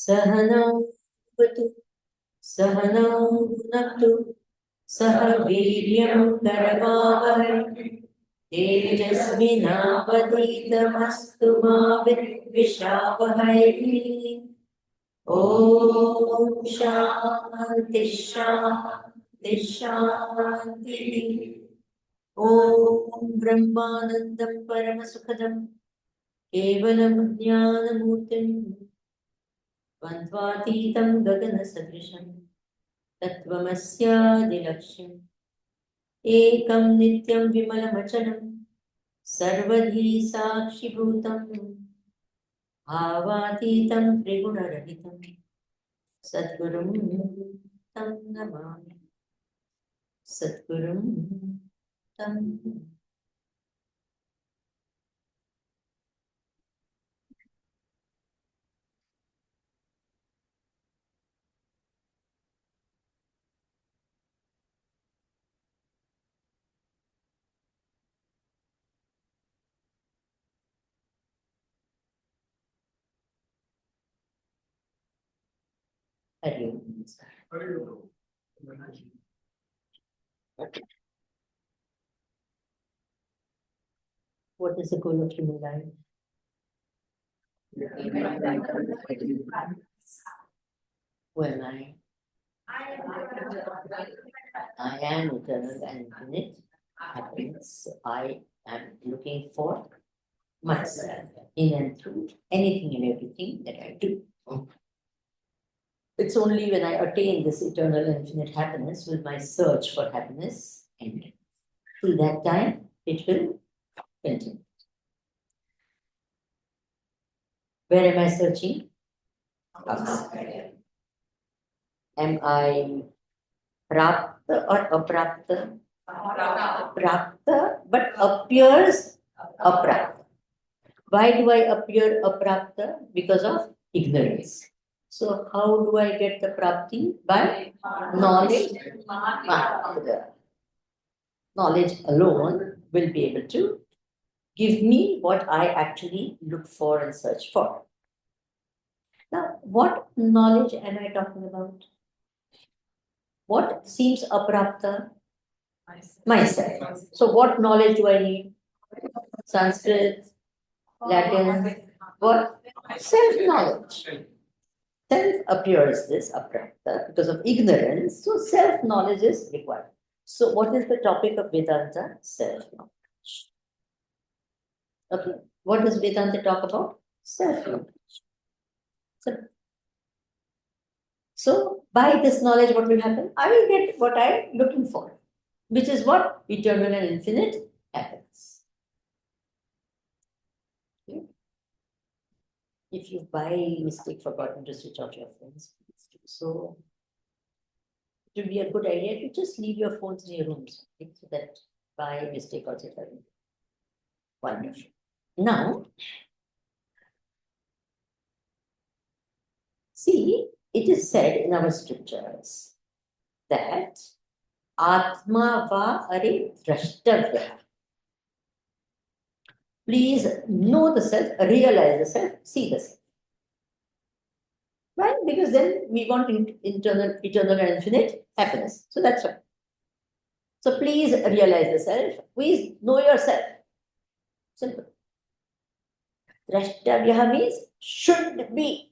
सहनावतु सहनौ भुनक्तु सह वीर्यं करवावहै तेजस्विनावधीतमस्तु मा विद्विषावहै। ॐ शान्ति शान्ति शान्तिः। ॐ ब्रह्मानन्दं परमसुखदं केवलं ज्ञानमूर्तिं द्वन्द्वातीतं गगनसदृशं तत्त्वमस्यादिलक्ष्यम् एकं नित्यं विमलमचलं सर्वधी साक्षिभूतं भावातीतं त्रिगुणरहितं सद्गुरुं तं नमामि। सद्गुरुं तं हरि ओम। What is the goal of human life? Well, I am eternal and infinite happiness. So I am looking for myself in and through anything and everything that I do. It's only when I attain this eternal and infinite happiness will my search for happiness end. Till that time, it will continue. Where am I searching? Outside. Am I prapta or aprapta? Prapta, but appears aprapta. Why do I appear aprapta? Because of ignorance. So how do I get the prapti? By knowledge. Knowledge alone will be able to give me what I actually look for and search for. Now, what knowledge am I talking about? What seems aprapta? Myself. So what knowledge do I need? Sanskrit, Latin, what? Self-knowledge. Self appears this aprapta because of ignorance, so self-knowledge is required. So what is the topic of Vedanta? Self-knowledge. Okay, what does Vedanta talk about? Self-knowledge. So by this knowledge, what will happen? I will get what I'm looking for, which is what? Eternal and infinite happiness. Okay. If you by mistake forgotten to switch off your phones, please do so. It would be a good idea to just leave your phones in your rooms, okay, so that by mistake also it doesn't. Wonderful. Now, see, it is said in our scriptures that Atma va are drashtavya. Please know the self, realize the self, see the self. Right? Because then we want eternal and infinite happiness. So that's right. So please realize the self. Please know yourself. Simple. Drashtavya means should be.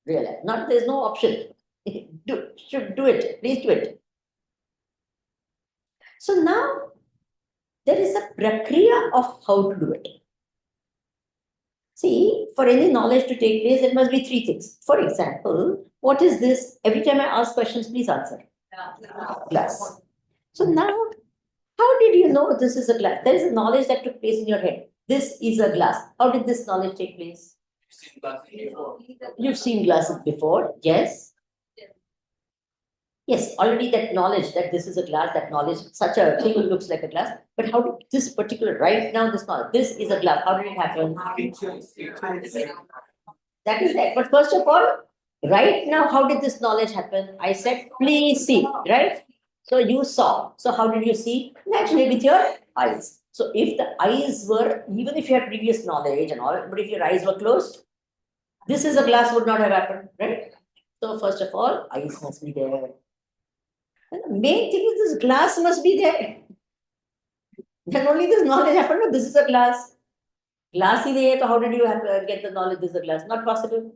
Realize. Not there's no option. Should do it. Please do it. So now there is a prakriya of how to do it. See, for any knowledge to take place, there must be three things. For example, what is this? Every time I ask questions, please answer. Glass. So now, how did you know this is a glass? There is a knowledge that took place in your head. This is a glass. How did this knowledge take place? You've seen glasses before, yes. Yes, already that knowledge that this is a glass, that knowledge, such a thing looks like a glass. But how did this particular, right now, this knowledge, this is a glass, how did it happen? That is that. But first of all, right now, how did this knowledge happen? I said, please see, right? So you saw. So how did you see? Naturally with your eyes. So if the eyes were, even if you had previous knowledge and all, but if your eyes were closed, this is a glass would not have happened, right? So first of all, eyes must be there. And the main thing is this glass must be there. Then only this knowledge happened. No, this is a glass. Glass is there, so how did you get the knowledge this is a glass? Not possible.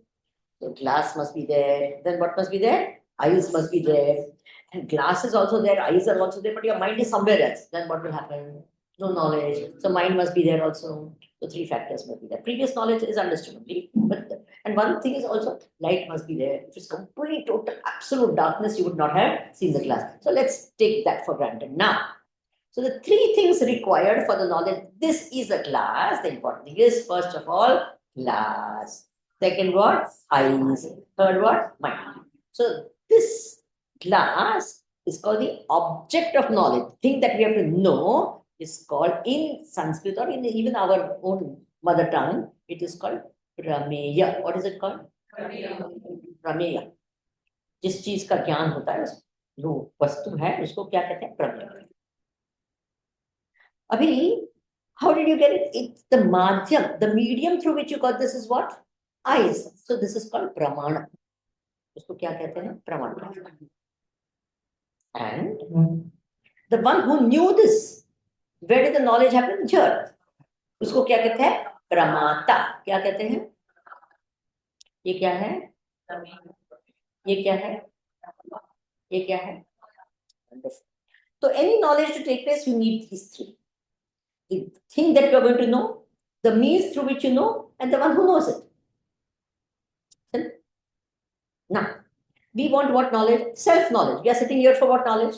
So glass must be there. Then what must be there? Eyes must be there. And glass is also there, eyes are also there, but your mind is somewhere else. Then what will happen? No knowledge. So mind must be there also. So three factors must be there. Previous knowledge is understood only. And one thing is also light must be there. If it's complete, total, absolute darkness, you would not have seen the glass. So let's take that for granted now. So the three things required for the knowledge, this is a glass. The important thing is, first of all, glass. Second what? Eyes. Third what? Mind. So this glass is called the object of knowledge. Thing that we have to know is called in Sanskrit or in even our own mother tongue, it is called prameya. What is it called? प्रमेय. जिस चीज का ज्ञान होता है, जो वस्तु है उसको क्या कहते हैं? प्रमेय. अभी how did you get it? It's the madhyam, the medium through which you got this is what? Eyes. So this is called pramana. उसको क्या कहते हैं? प्रमाण. And the one who knew this, where did the knowledge happen? Here. उसको क्या कहते हैं? प्रमाता. क्या कहते हैं? ये क्या है? ये क्या है? ये क्या है? So any knowledge to take place, you need these three. The thing that you are going to know, the means through which you know, and the one who knows it. Now, we want what knowledge? Self-knowledge. We are sitting here for what knowledge?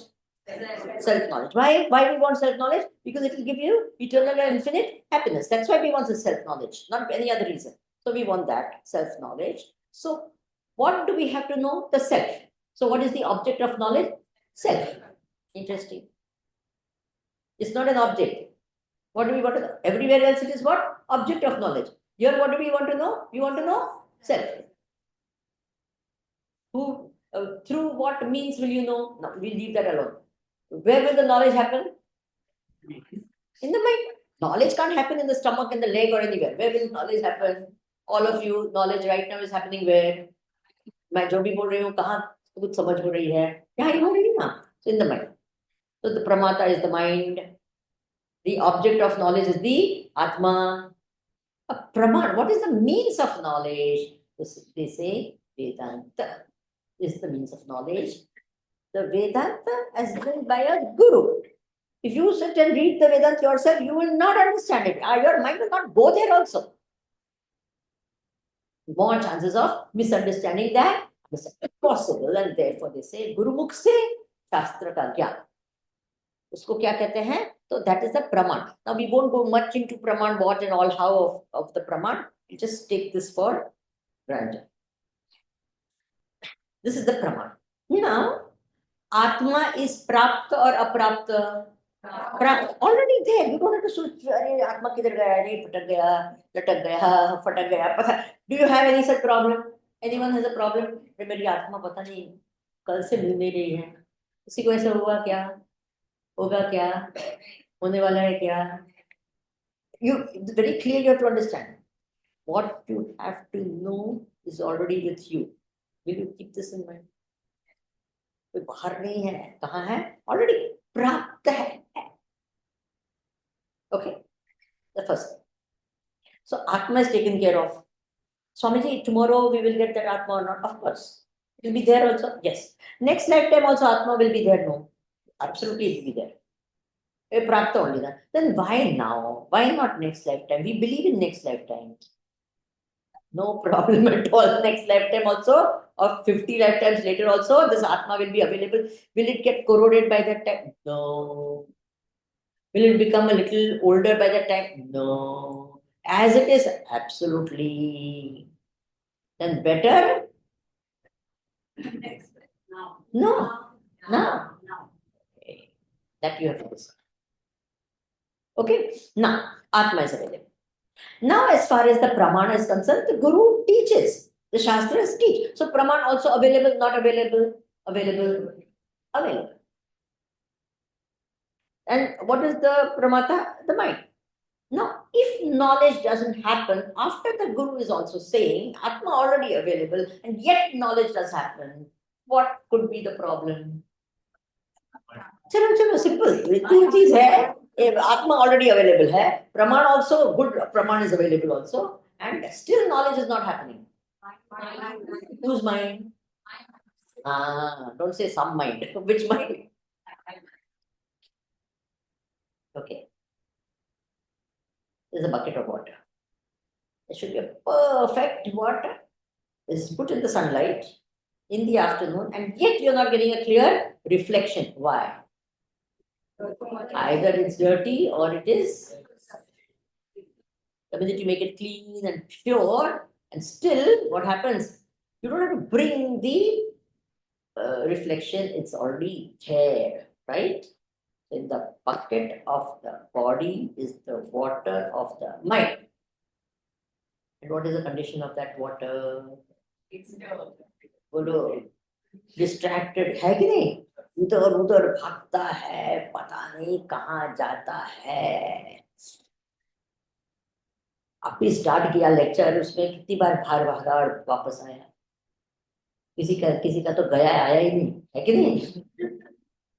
Self-knowledge. Why we want self-knowledge? Because it will give you eternal and infinite happiness. That's why we want the self-knowledge, not any other reason. So we want that self-knowledge. So what do we have to know? The self. So what is the object of knowledge? Self. Interesting. It's not an object. What do we want to know? Everywhere else it is what? Object of knowledge. Here what do we want to know? We want to know self. Who, through what means will you know? No, we'll leave that alone. Where will the knowledge happen? In the mind. Knowledge can't happen in the stomach, in the leg or anywhere. Where will knowledge happen? All of you, knowledge right now is happening where? मैं जो भी बोल रही हूँ कहाँ कुछ समझ हो रही है? यहाँ ही हो रही है ना? So in the mind. So the pramata is the mind. The object of knowledge is the atma. A praman. What is the means of knowledge? They say Vedanta is the means of knowledge. The Vedanta as given by a guru. If you sit and read the Vedanta yourself, you will not understand it. Your mind will not go there also. More chances of misunderstanding than possible, and therefore they say Guru Mukh se Shastra ka gyan. उसको क्या कहते हैं? So that is the praman. Now we won't go much into praman, what and all how of the praman. We'll just take this for granted. This is the praman. Now, Atma is prapta or aprapta? Prapta. Already there. You don't have to switch. Atma kidhar gaya? Nahi patak gaya, latak gaya, fatak gaya. Do you have any such problem? Anyone has a problem? मेरी आत्मा पता नहीं कल से मिल नहीं रही है. किसी को ऐसा हुआ क्या? होगा क्या? होने वाला है क्या? Very clearly you have to understand. What you have to know is already with you. Will you keep this in mind? कोई बाहर नहीं है, कहाँ है? Already प्राप्त है. Okay, the first thing. So Atma is taken care of. Swamiji, tomorrow we will get that Atma or not? Of course. It will be there also. Yes. Next lifetime also Atma will be there. No. Absolutely it will be there. Prapta only that. Then why now? Why not next lifetime? We believe in next lifetime. No problem at all. Next lifetime also, or 50 lifetimes later also, this Atma will be available. Will it get corroded by that time? No. Will it become a little older by that time? No. As it is, absolutely. Then better? No. No. Okay. That you have to decide. Okay. Now, Atma is available. Now, as far as the Pramana is concerned, the Guru teaches. The Shastras teach. So, Praman also available, not available, available, available. And what is the Pramata? The mind. Now, if knowledge doesn't happen after the Guru is also saying Atma already available and yet knowledge does happen, what could be the problem? चलो चलो simple. two चीज है Atma already available है Praman also good Praman is available also and still knowledge is not happening. Whose mind? Don't say some mind. Which mind? Okay. There's a bucket of water. There should be a perfect water. It's put in the sunlight in the afternoon, and yet you're not getting a clear reflection. Why? Either it's dirty or it is. The minute you make it clean and pure, and still, what happens? You don't have to bring the reflection, it's already there, right? In the bucket of the body is the water of the mind. And what is the condition of that water? बोलो distracted है कि नहीं उधर उधर भागता है पता नहीं कहाँ जाता है अभी स्टार्ट किया लेक्चर उसमें कितनी बार बाहर भागा और वापस आया किसी का तो गया आया ही नहीं है कि नहीं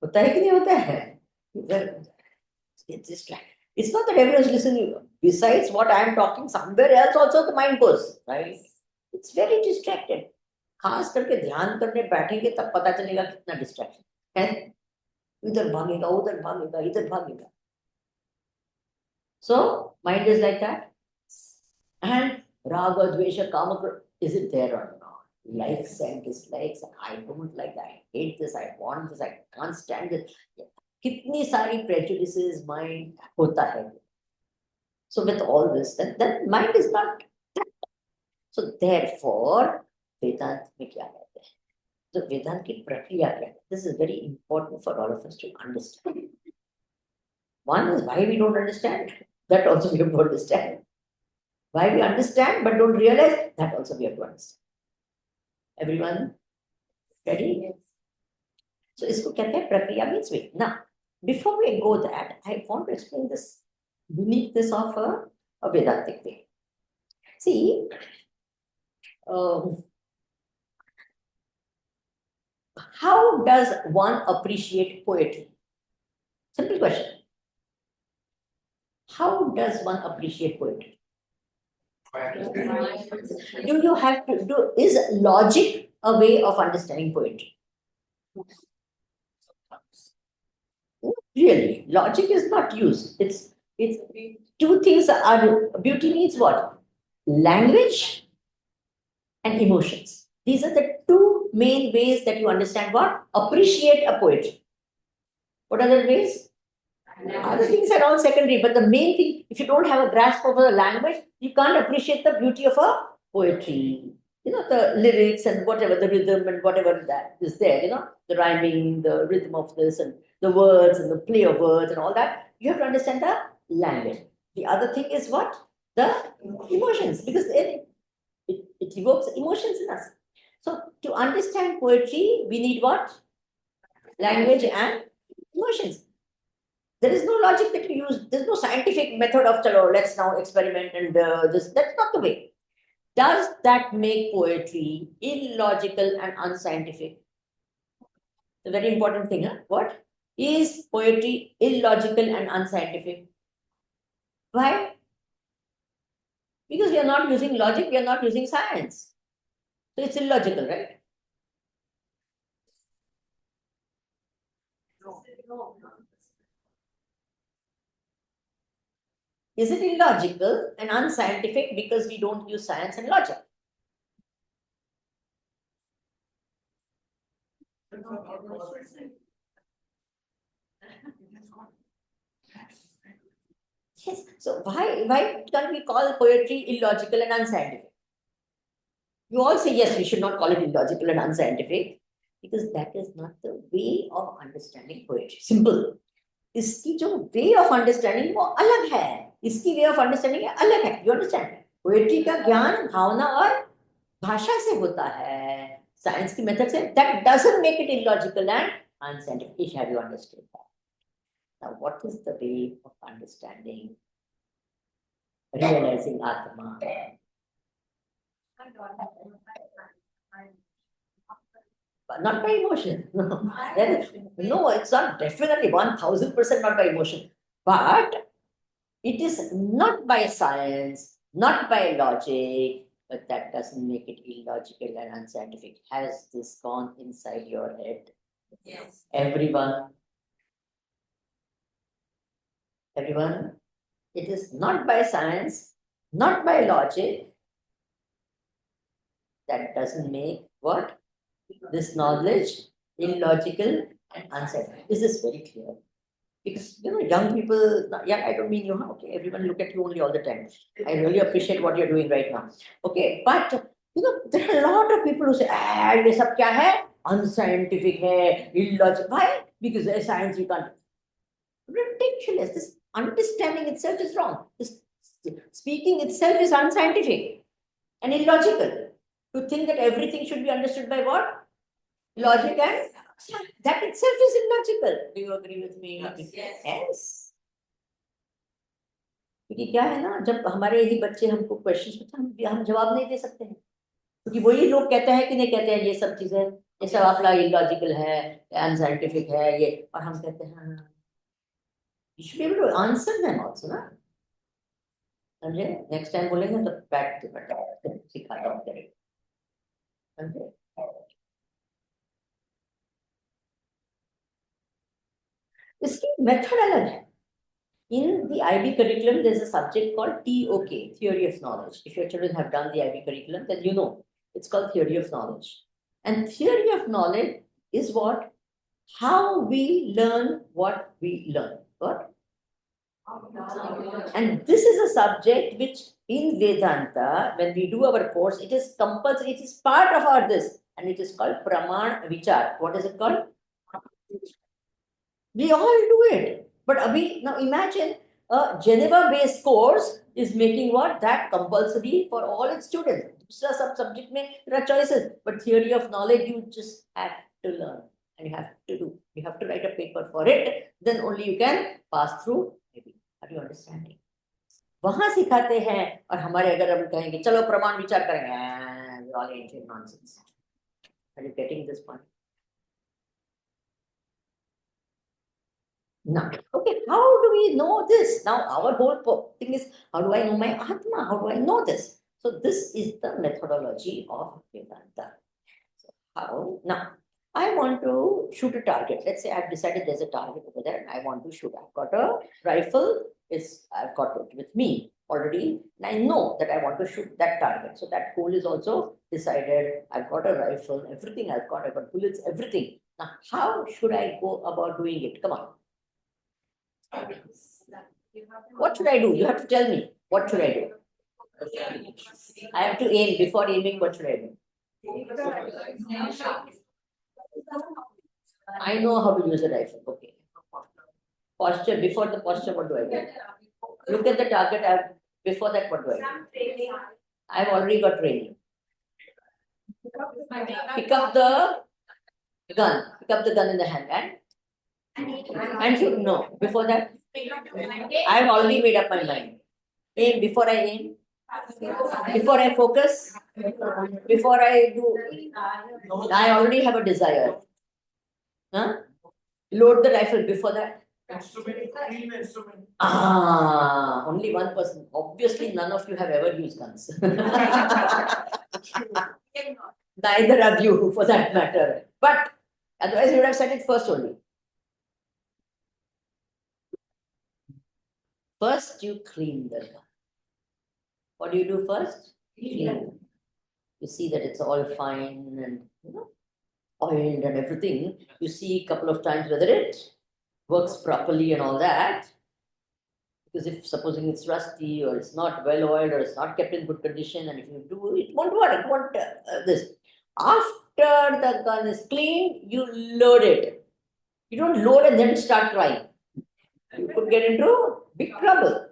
होता है कि नहीं होता है it's not that everyone is listening besides what I am talking somewhere else also the mind goes right it's very distracted खास करके ध्यान करने बैठेंगे तब पता चलेगा कितना डिस्ट्रैक्शन है इधर भागेगा उधर भागेगा इधर भागेगा so mind is like that and raga dvesha kama is it there or not likes and dislikes I don't like that I hate this I want this I can't stand it कितनी सारी prejudices mind होता है so with all this that mind is not so therefore वेदांत में क्या कहते हैं तो वेदांत की प्रक्रिया क्या है this is very important for all of us to understand one is why we don't understand that also we have to understand why we understand but don't realize that also we have to understand everyone ready so isko kehte hain prakriya means way now before we go that I want to explain this uniqueness of a Vedantic way see how does one appreciate poetry? Simple question. How does one appreciate poetry? Do you have to do, is logic a way of understanding poetry? Really, logic is not used. It's two things are, beauty needs what? Language and emotions. These are the two main ways that you understand what? Appreciate a poetry. What are the ways? Other things are all secondary, but the main thing, if you don't have a grasp of the language, you can't appreciate the beauty of a poetry. You know, the lyrics and whatever, the rhythm and whatever that is there, you know, the rhyming, the rhythm of this and the words and the play of words and all that. You have to understand the language. The other thing is what? The emotions, because it evokes emotions in us. So to understand poetry, we need what? Language and emotions. There is no logic that you use. There's no scientific method of, chalo, let's now experiment and this. That's not the way. Does that make poetry illogical and unscientific? The very important thing, huh? What? Is poetry illogical and unscientific? Why? Because we are not using logic, we are not using science. So it's illogical, right? Is it illogical and unscientific because we don't use science and logic? Yes. So why can't we call poetry illogical and unscientific? You all say yes, we should not call it illogical and unscientific because that is not the way of understanding poetry. Simple. इसकी जो वे of understanding वो अलग है, इसकी वे of understanding अलग है. You understand? Poetry का ज्ञान भावना और भाषा से होता है, साइंस की मेथड से. That doesn't make it illogical and unscientific. Have you understood that? Now what is the way of understanding realising आत्मा? Not by emotion. No, it's not definitely 1000% not by emotion. But it is not by science, not by logic, but that doesn't make it illogical and unscientific. Has this gone inside your head? Yes. Everyone? Everyone? It is not by science, not by logic. That doesn't make what? This knowledge illogical and unscientific. This is very clear. Because young people, yeah, I don't mean you, okay, everyone look at you only all the time. I really appreciate what you're doing right now. Okay, but there are a lot of people who say, this sab kya hai? Unscientific hai, illogical. Why? Because there's science we can't. Ridiculous. This understanding itself is wrong. This speaking itself is unscientific and illogical. To think that everything should be understood by what? Logic, and that itself is illogical. Do you agree with me? Yes. क्योंकि क्या है ना, जब हमारे ही बच्चे हमको questions पूछते हम जवाब नहीं दे सकते हैं, क्योंकि वही लोग कहते हैं कि नहीं कहते हैं ये सब चीजें, ये सब आपला इलॉजिकल है, अनसाइंटिफिक है ये, और हम कहते हैं you should be able to answer them also, ना? समझे? नेक्स्ट टाइम बोलेंगे तो बैठ के सिखाता हूँ तेरे, समझे? इसकी मेथड अलग है. In the IB curriculum, there's a subject called TOK, Theory of Knowledge. If your children have done the IB curriculum, then you know. It's called Theory of Knowledge. And Theory of Knowledge is what? How we learn what we learn. What? And this is a subject which in Vedanta, when we do our course, it is compulsory, it is part of our this. And it is called Praman Vichar. What is it called? We all do it. But Abhi, now imagine a Geneva-based course is making what? That compulsory for all its students. Subject mein, there are choices. But theory of knowledge, you just have to learn. And you have to do. You have to write a paper for it. Then only you can pass through. Maybe. Are you understanding? वहां सिखाते हैं और हमारे अगर हम कहेंगे चलो प्रमाण विचार करेंगे, all ancient nonsense. Are you getting this point? Now, okay, how do we know this? Now, our whole thing is, how do I know my Atma? How do I know this? So, this is the methodology of Vedanta. So, how? Now, I want to shoot a target. Let's say I've decided there's a target over there and I want to shoot. I've got a rifle, I've got it with me already, and I know that I want to shoot that target. So, that goal is also decided. I've got a rifle, everything I've got bullets, everything. Now, how should I go about doing it? Come on. What should I do? You have to tell me. What should I do? I have to aim. Before aiming, what should I do? I know how to use a rifle. Okay. Posture. Before the posture, what do I do? Look at the target. Before that, what do I do? I've already got training. Pick up the gun. Pick up the gun in the hand and shoot. No. Before that, I've already made up my mind. Aim. Before I aim. Before I focus. Before I do. I already have a desire. Huh? Load the rifle. Before that. Only one person. Obviously, none of you have ever used guns. Neither of you, for that matter. But otherwise, you would have said it first only. First, you clean the gun. What do you do first? Clean. You see that it's all fine and oiled and everything. You see a couple of times whether it works properly and all that. Because if supposing it's rusty or it's not well oiled or it's not kept in good condition, and if you do, it won't work. It won't this. After the gun is clean, you load it. You don't load and then start trying. You could get into big trouble.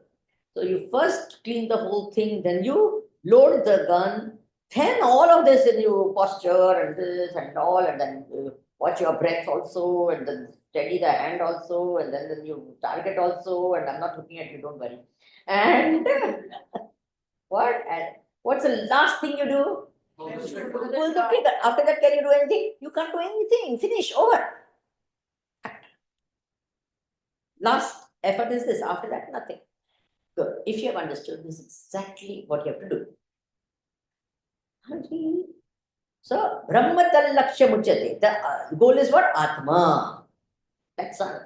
So you first clean the whole thing, then you load the gun, then all of this in your posture and this and all, and then watch your breath also, and then steady the hand also, and then you target also, and I'm not looking at you, don't worry. And what? And what's the last thing you do? Pull the trigger. After that, can you do anything? You can't do anything. Finish, over. Last effort is this. After that, nothing. Good. If you have understood, this is exactly what you have to do. So, Brahmatal Lakshya Muchyate. The goal is what? Atma. That's all.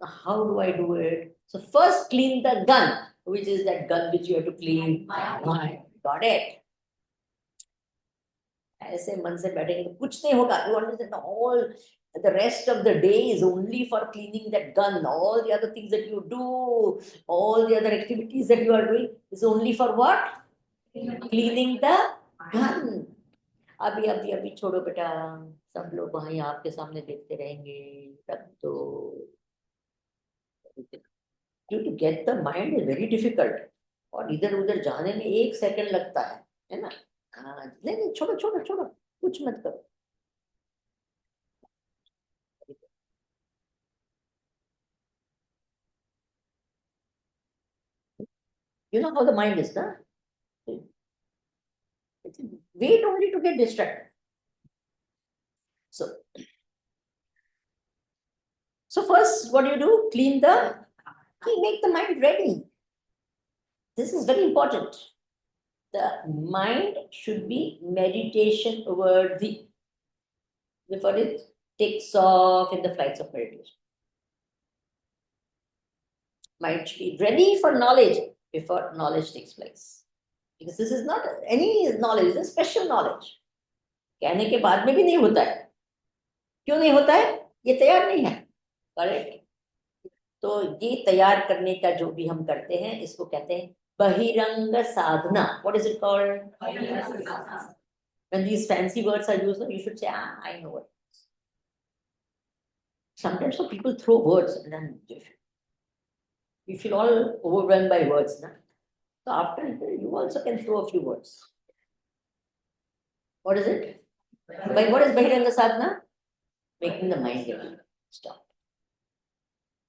Now, how do I do it? So, first clean the gun, which is that gun which you have to clean. Mind. Got it. ऐसे मन से बैठेंगे तो कुछ नहीं होगा. You understand? All the rest of the day is only for cleaning that gun. All the other things that you do, all the other activities that you are doing is only for what? Cleaning the gun. अभी छोड़ो बेटा, सब लोग वहीं आपके सामने देखते रहेंगे तब तो. To get the mind is very difficult. और इधर उधर जाने में 1 सेकंड लगता है ना. नहीं छोड़ो छोड़ो छोड़ो, कुछ मत करो. You know how the mind is, na? Wait only to get distracted. So first, what do? Clean make the mind ready. This is very important. The mind should be meditation worthy before it takes off in the flights of meditation. Mind should be ready for knowledge before knowledge takes place. Because this is not any knowledge, it's a special knowledge. कहने के बाद में भी नहीं होता है. क्यों नहीं होता है? ये तैयार नहीं है. करेक्ट. तो ये तैयार करने का जो भी हम करते हैं इसको कहते हैं बहिरंग साधना. What is it called? When these fancy words are used, you should say, I know it. Sometimes people throw words and then you feel all overwhelmed by words. Na? So after you also can throw a few words. What is it? What is Bahiranga Sadhana? Making the mind stop.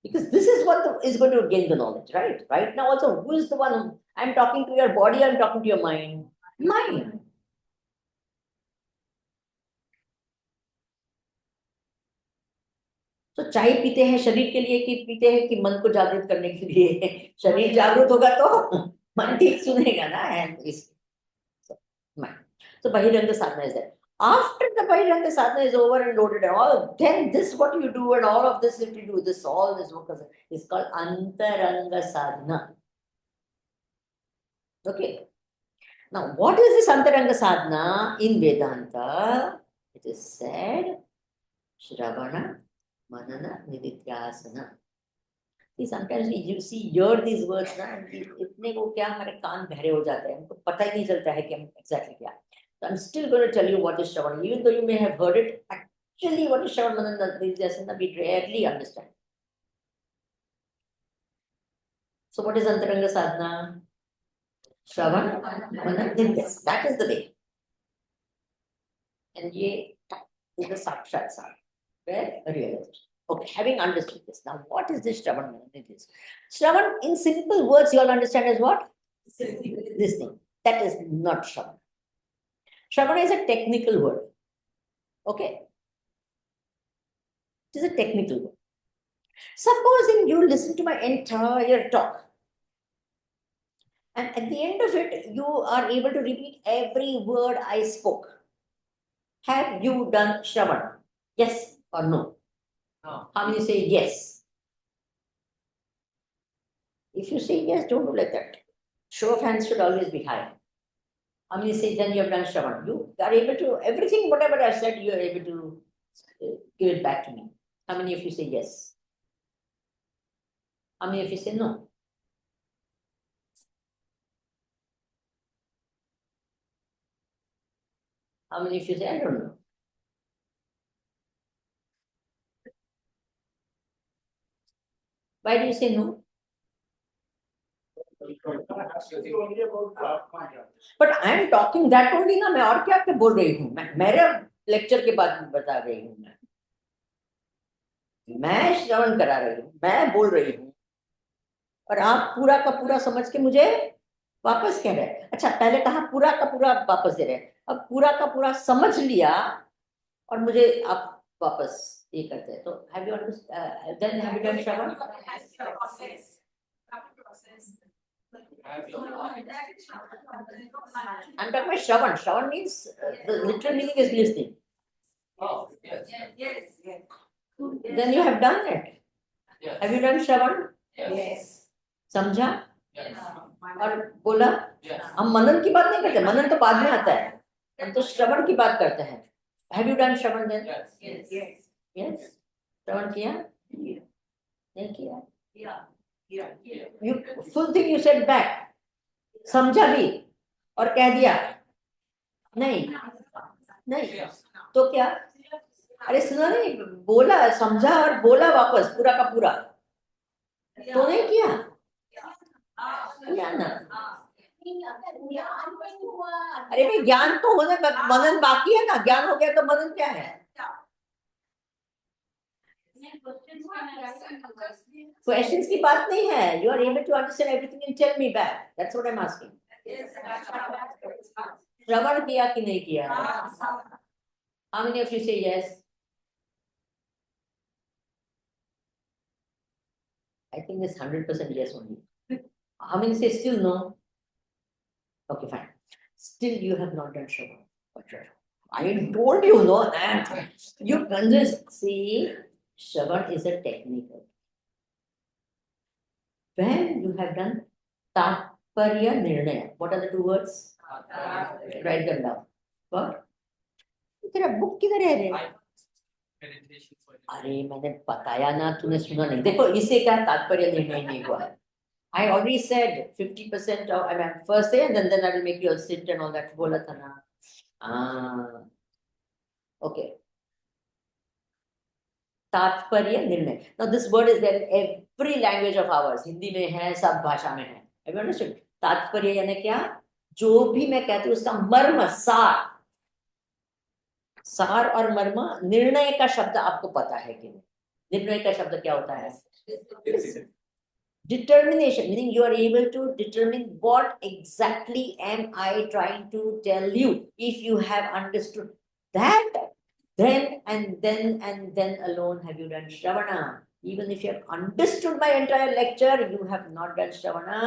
Because this is what is going to gain the knowledge, right? Right now also, who is the one? I'm talking to your body, I'm talking to your mind. Mind. तो चाय पीते हैं शरीर के लिए कि पीते हैं कि मन को जागृत करने के लिए? शरीर जागृत होगा तो मन ठीक सुनेगा ना. So Bahiranga Sadhana is there. After the Bahiranga Sadhana is over and loaded and all, then this what you do and all of this if you do this, all this work is called Antaranga Sadhana. Okay. Now, what is this Antaranga Sadhana in Vedanta? It is said, Shravana, Manana, Nididhyasana. See, sometimes you hear these words ना, इतने को क्या हमारे कान बहरे हो जाते हैं, हमको पता ही नहीं चलता है कि हम exactly क्या. So I'm still going to tell you what is Shravana. Even though you may have heard it, actually what is Shravana, Manana, Nididhyasana, we rarely understand. So what is Antaranga Sadhana? Shravana, Manana, Nididhyasana. That is the way. And ye is the Sakshat Sadhana, where realization. Okay, having understood this, now what is this Shravan? Shravan, in simple words, you all understand as what? Listening. That is not Shravan. Shravan is a technical word. Okay? It is a technical word. Supposing you listen to my entire talk, and at the end of it, you are able to repeat every word I spoke. Have you done Shravan? Yes or no? No. How many say yes? If you say yes, don't do like that. Show of hands should always be high. How many say then you have done Shravan? You are able to, everything, whatever I said, you are able to give it back to me. How many of you say yes? How many of you say no? How many of you say I don't know? Why do you say no? But I am talking that only ना मैं और क्या क्या बोल रही हूँ मेरे lecture के बाद बता रही हूँ मैं श्रवण करा रही हूँ मैं बोल रही हूँ और आप पूरा का पूरा समझ के मुझे वापस कह रहे हैं अच्छा पहले कहा पूरा का पूरा वापस दे रहे हैं अब पूरा का पूरा समझ लिया और मुझे आप वापस ये करते हैं तो have you understand then have you done श्रवण I'm talking about Shravan. Shravan means the literal meaning is listening. Oh, yes. Yes. Then you have done it. Yes. Have you done Shravan? Yes. समझा Yes. और बोला Yes. हम मनन की बात नहीं करते मनन तो बाद में आता है हम तो श्रवण की बात करते हैं Have you done Shravan then? Yes. Yes. Yes. श्रवण किया नहीं किया Yeah. You full thing you said back. समझा भी और कह दिया नहीं नहीं तो क्या अरे सुना नहीं बोला समझा और बोला वापस पूरा का पूरा तो नहीं किया किया ना अरे भाई ज्ञान तो होने मनन बाकी है ना ज्ञान हो गया तो मनन क्या है क्वेश्चंस की बात नहीं है you are able to understand everything and tell me back that's what I am asking श्रवण किया कि नहीं किया how many of you say yes I think it's 100% yes only. How many say still no? Okay, fine. Still you have not done Shravan. I told you no. You can just see Shravan is a technical. When you have done Tatparya Nirnaya, what are the two words? Write them down. What? तेरा book किधर है रे? Meditation for अरे मैंने बताया ना तूने सुना नहीं देखो इससे क्या तात्पर्य निर्णय नहीं हुआ I already said 50% of I mean first day and then I will make you all sit and all that बोला था ना okay तात्पर्य निर्णय now this word is there in every language of ours Hindi में है सब भाषा में है have you understood तात्पर्य यानी क्या जो भी मैं कहती हूँ उसका मर्म सार और मर्म निर्णय का शब्द आपको पता है कि नहीं निर्णय का शब्द क्या होता है determination meaning you are able to determine what exactly am I trying to tell you if you have understood that then alone have you done Shravana even if you have understood my entire lecture you have not done Shravana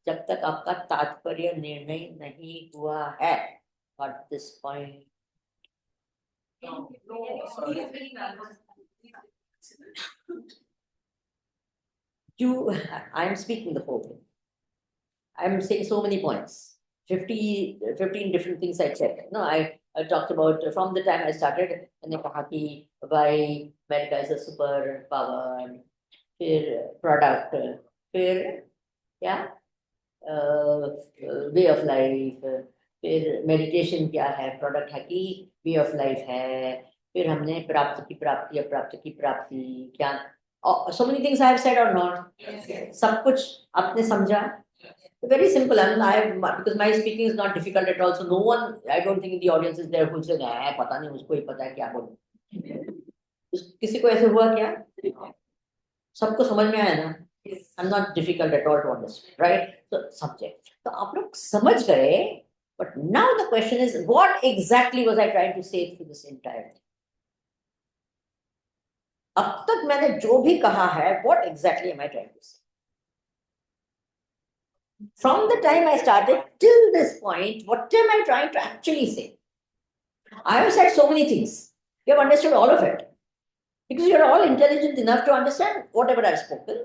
जब तक आपका तात्पर्य निर्णय नहीं हुआ है at this point I am speaking the whole thing. I am saying so many points. 15 different things I said. No, I talked about from the time I started, and why America is a super power, product, way of life, meditation क्या है, product है कि way of life है, फिर हमने प्राप्त की प्राप्ति क्या so many things I have said or not? Yes. सब कुछ आपने समझा? Very simple. Because my speaking is not difficult at all. So no one, I don't think the audience is there who say, पता नहीं उसको ही पता है क्या बोलूं किसी को ऐसे हुआ क्या सबको समझ में आया ना I'm not difficult at all to understand, right? So subject. तो आप लोग समझ गए, but now the question is, what exactly was I trying to say through this entire thing? अब तक मैंने जो भी कहा है, what exactly am I trying to say? From the time I started till this point, what am I trying to actually say? I have said so many things. You have understood all of it. Because you're all intelligent enough to understand whatever I've spoken.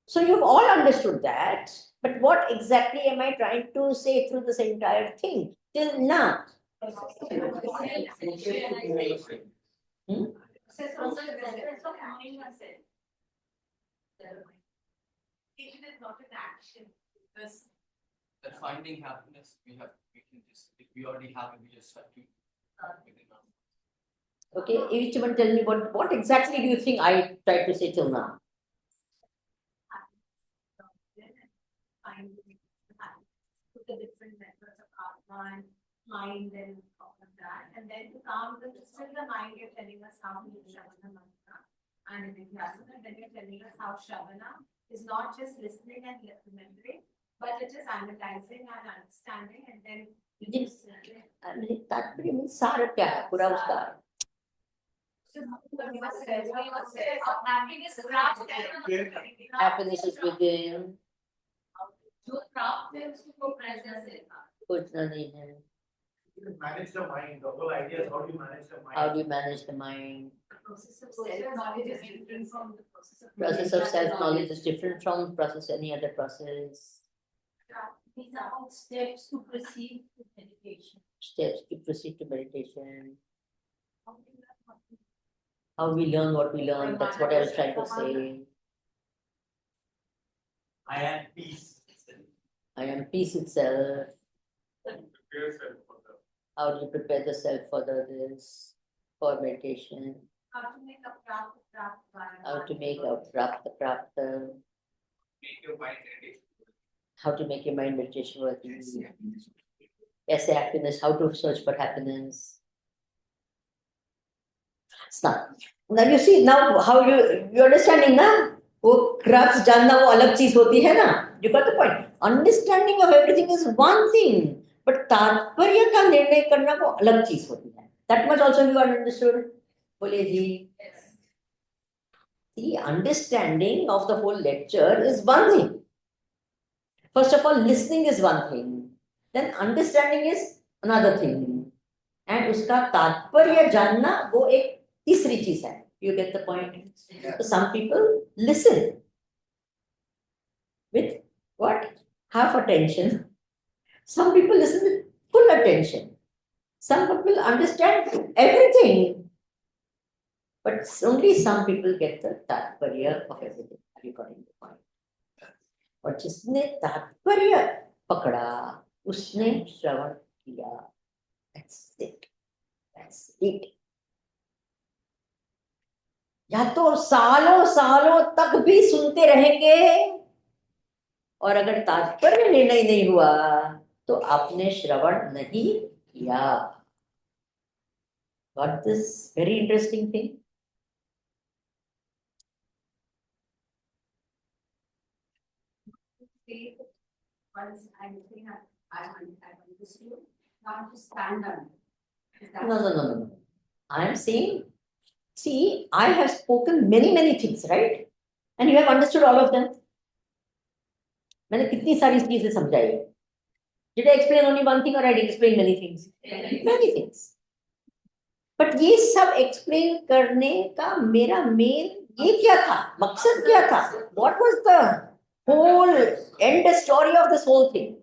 So you've all understood that. But what exactly am I trying to say through this entire thing till now? Hmm? It is not an action, because That finding happiness, we can just, if we already have it, we just have to. within us. Okay, each one tell me what exactly do you think I tried to say till now? find put the different methods of outline, mind and all of that, and then to calm still the mind, you're telling us how to do Shavana mantra and Vidhyasana, and then you're telling us how Shavana is not just listening and remembering, but it is analyzing and understanding, and then You didn't तात्पर्य means सार क्या है पूरा उसका happiness is within, कुछ नहीं है. You manage the mind. The whole idea is how do you manage the mind? How do you manage the mind? Process of self-knowledge is different from the process of. Process of self-knowledge is different from process any other process. These are all steps to proceed to meditation. Steps to proceed to meditation. How we learn what we learn. That's what I was trying to say. I am peace. I am peace itself. Prepare yourself for the. How do you prepare the self for this, for meditation? How to make a prapta. How to make a prapta. Make your mind ready. How to make your mind meditation worthy. Essay happiness, how to search for happiness. Now you see now how you're understanding ना वो crux जानना वो अलग चीज होती है ना. You got the point. Understanding of everything is one thing, but तात्पर्य का निर्णय करना वो अलग चीज होती है. That much also you are understood. बोलिए जी. The understanding of the whole lecture is one thing. First of all, listening is one thing. Then understanding is another thing. And उसका तात्पर्य जानना वो एक तीसरी चीज है. You get the point? So some people listen with what? Half attention. Some people listen with full attention. Some people understand everything. But only some people get the तात्पर्य of everything. Are you getting the point? और जिसने तात्पर्य पकड़ा उसने श्रवण किया. That's it. That's it. या तो सालों सालों तक भी सुनते रहेंगे और अगर तात्पर्य निर्णय नहीं हुआ तो आपने श्रवण नहीं किया. Got this very interesting thing? Once I think I understood, not to stand on. Is that- No. I am saying, see, I have spoken many things, right? And you have understood all of them. मैंने कितनी सारी चीजें समझाई. Did I explain only one thing or I did explain many things? Many things. But ये सब explain करने का मेरा main ये क्या था? मकसद क्या था? What was the whole end story of this whole thing?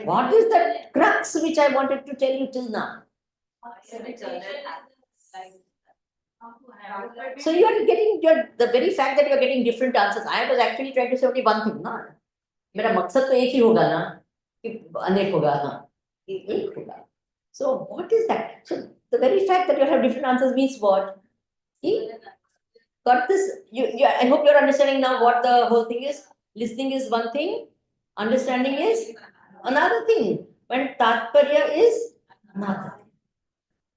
What is the crux which I wanted to tell you till now? So you are getting the very fact that you are getting different answers. I was actually trying to say only one thing, ना. मेरा मकसद तो एक ही होगा ना कि अनेक होगा ना एक होगा. So what is that? So the very fact that you have different answers means what? See? Got this? I hope you're understanding now what the whole thing is. Listening is one thing. Understanding is another thing. When tatparya is another thing.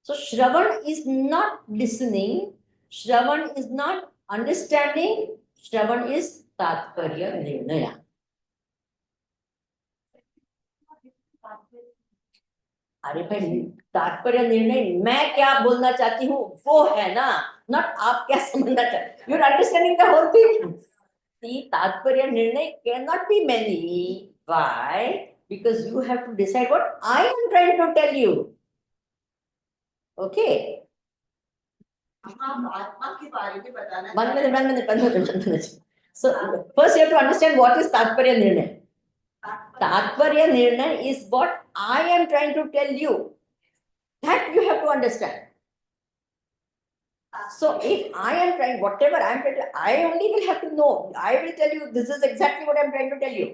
So Shravan is not listening. Shravan is not understanding. Shravan is tatparya nirnaya. अरे भाई, तात्पर्य निर्णय मैं क्या बोलना चाहती हूँ वो है ना, नॉट आप क्या समझना चाहते, you are understanding the whole thing. The तात्पर्य निर्णय cannot be many. Why? Because you have to decide what I am trying to tell you. Okay. आत्मा के बारे में बताना One minute. So first you have to understand what is तात्पर्य निर्णय. तात्पर्य निर्णय is what I am trying to tell you. That you have to understand. So if I am trying, whatever I am trying to, I only will have to know. I will tell you this is exactly what I am trying to tell you.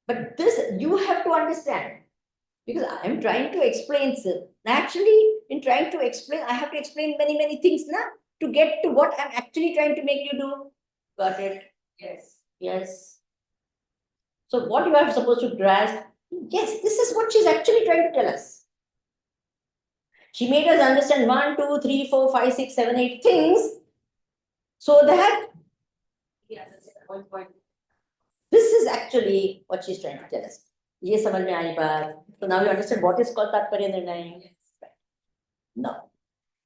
But this you have to understand. Because I am trying to explain. Actually, in trying to explain, I have to explain many things now to get to what I'm actually trying to make you do. Got it? Yes. Yes. So what you are supposed to grasp, yes, this is what she's actually trying to tell us. She made us understand 1, 2, 3, 4, 5, 6, 7, 8 things so that Point. this is actually what she's trying to tell us. ये समझ में आई बात? So now you understand what is called तात्पर्य निर्णय. Now,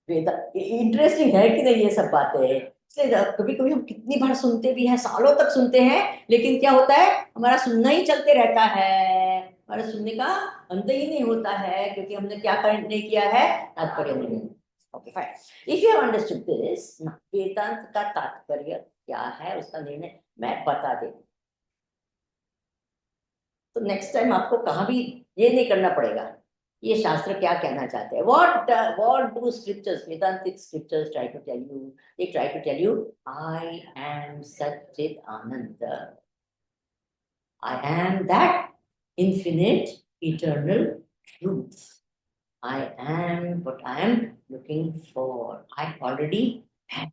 वेदा interesting है कि नहीं ये सब बातें, इसलिए कभी कभी हम कितनी बार सुनते भी हैं, सालों तक सुनते हैं, लेकिन क्या होता है, हमारा सुनना ही चलते रहता है, हमारा सुनने का अंत ही नहीं होता है, क्योंकि हमने क्या नहीं किया है, तात्पर्य निर्णय. Okay fine. If you have understood this, Vedanta का तात्पर्य क्या है, उसका निर्णय मैं बता देती. तो नेक्स्ट टाइम आपको कहाँ भी ये नहीं करना पड़ेगा, ये शास्त्र क्या कहना चाहते हैं. What do scriptures, Vedantic scriptures try to tell you? They try to tell you, I am Satchit Ananda. I am that infinite, eternal truth. I am what I am looking for. I already am.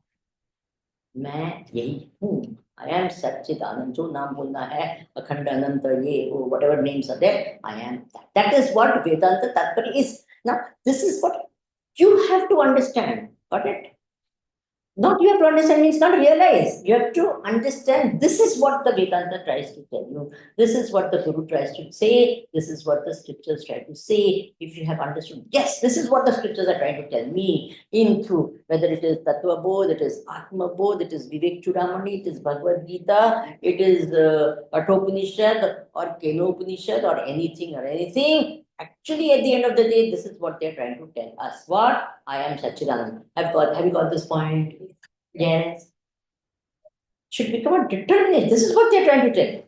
मैं यही हूँ. I am Satchit Anand. जो नाम बोलना है, अखंड अनंत, ये वो, whatever names are there, I am that. That is what Vedanta Tattva is. Now, this is what you have to understand. Got it? Not you have to understand means not realize. You have to understand this is what the Vedanta tries to tell you. This is what the Guru tries to say. This is what the scriptures try to say. If you have understood, yes, this is what the scriptures are trying to tell me into, whether it is Tattva Bodh, it is Atma Bodh, it is Vivek Chudamani, it is Bhagavad Gita, it is Kathopanishad or Kenopanishad or anything. Actually, at the end of the day, this is what they're trying to tell us. What? I am Satchidanand. Have you got this point? Yes. Should become a determination. This is what they're trying to tell.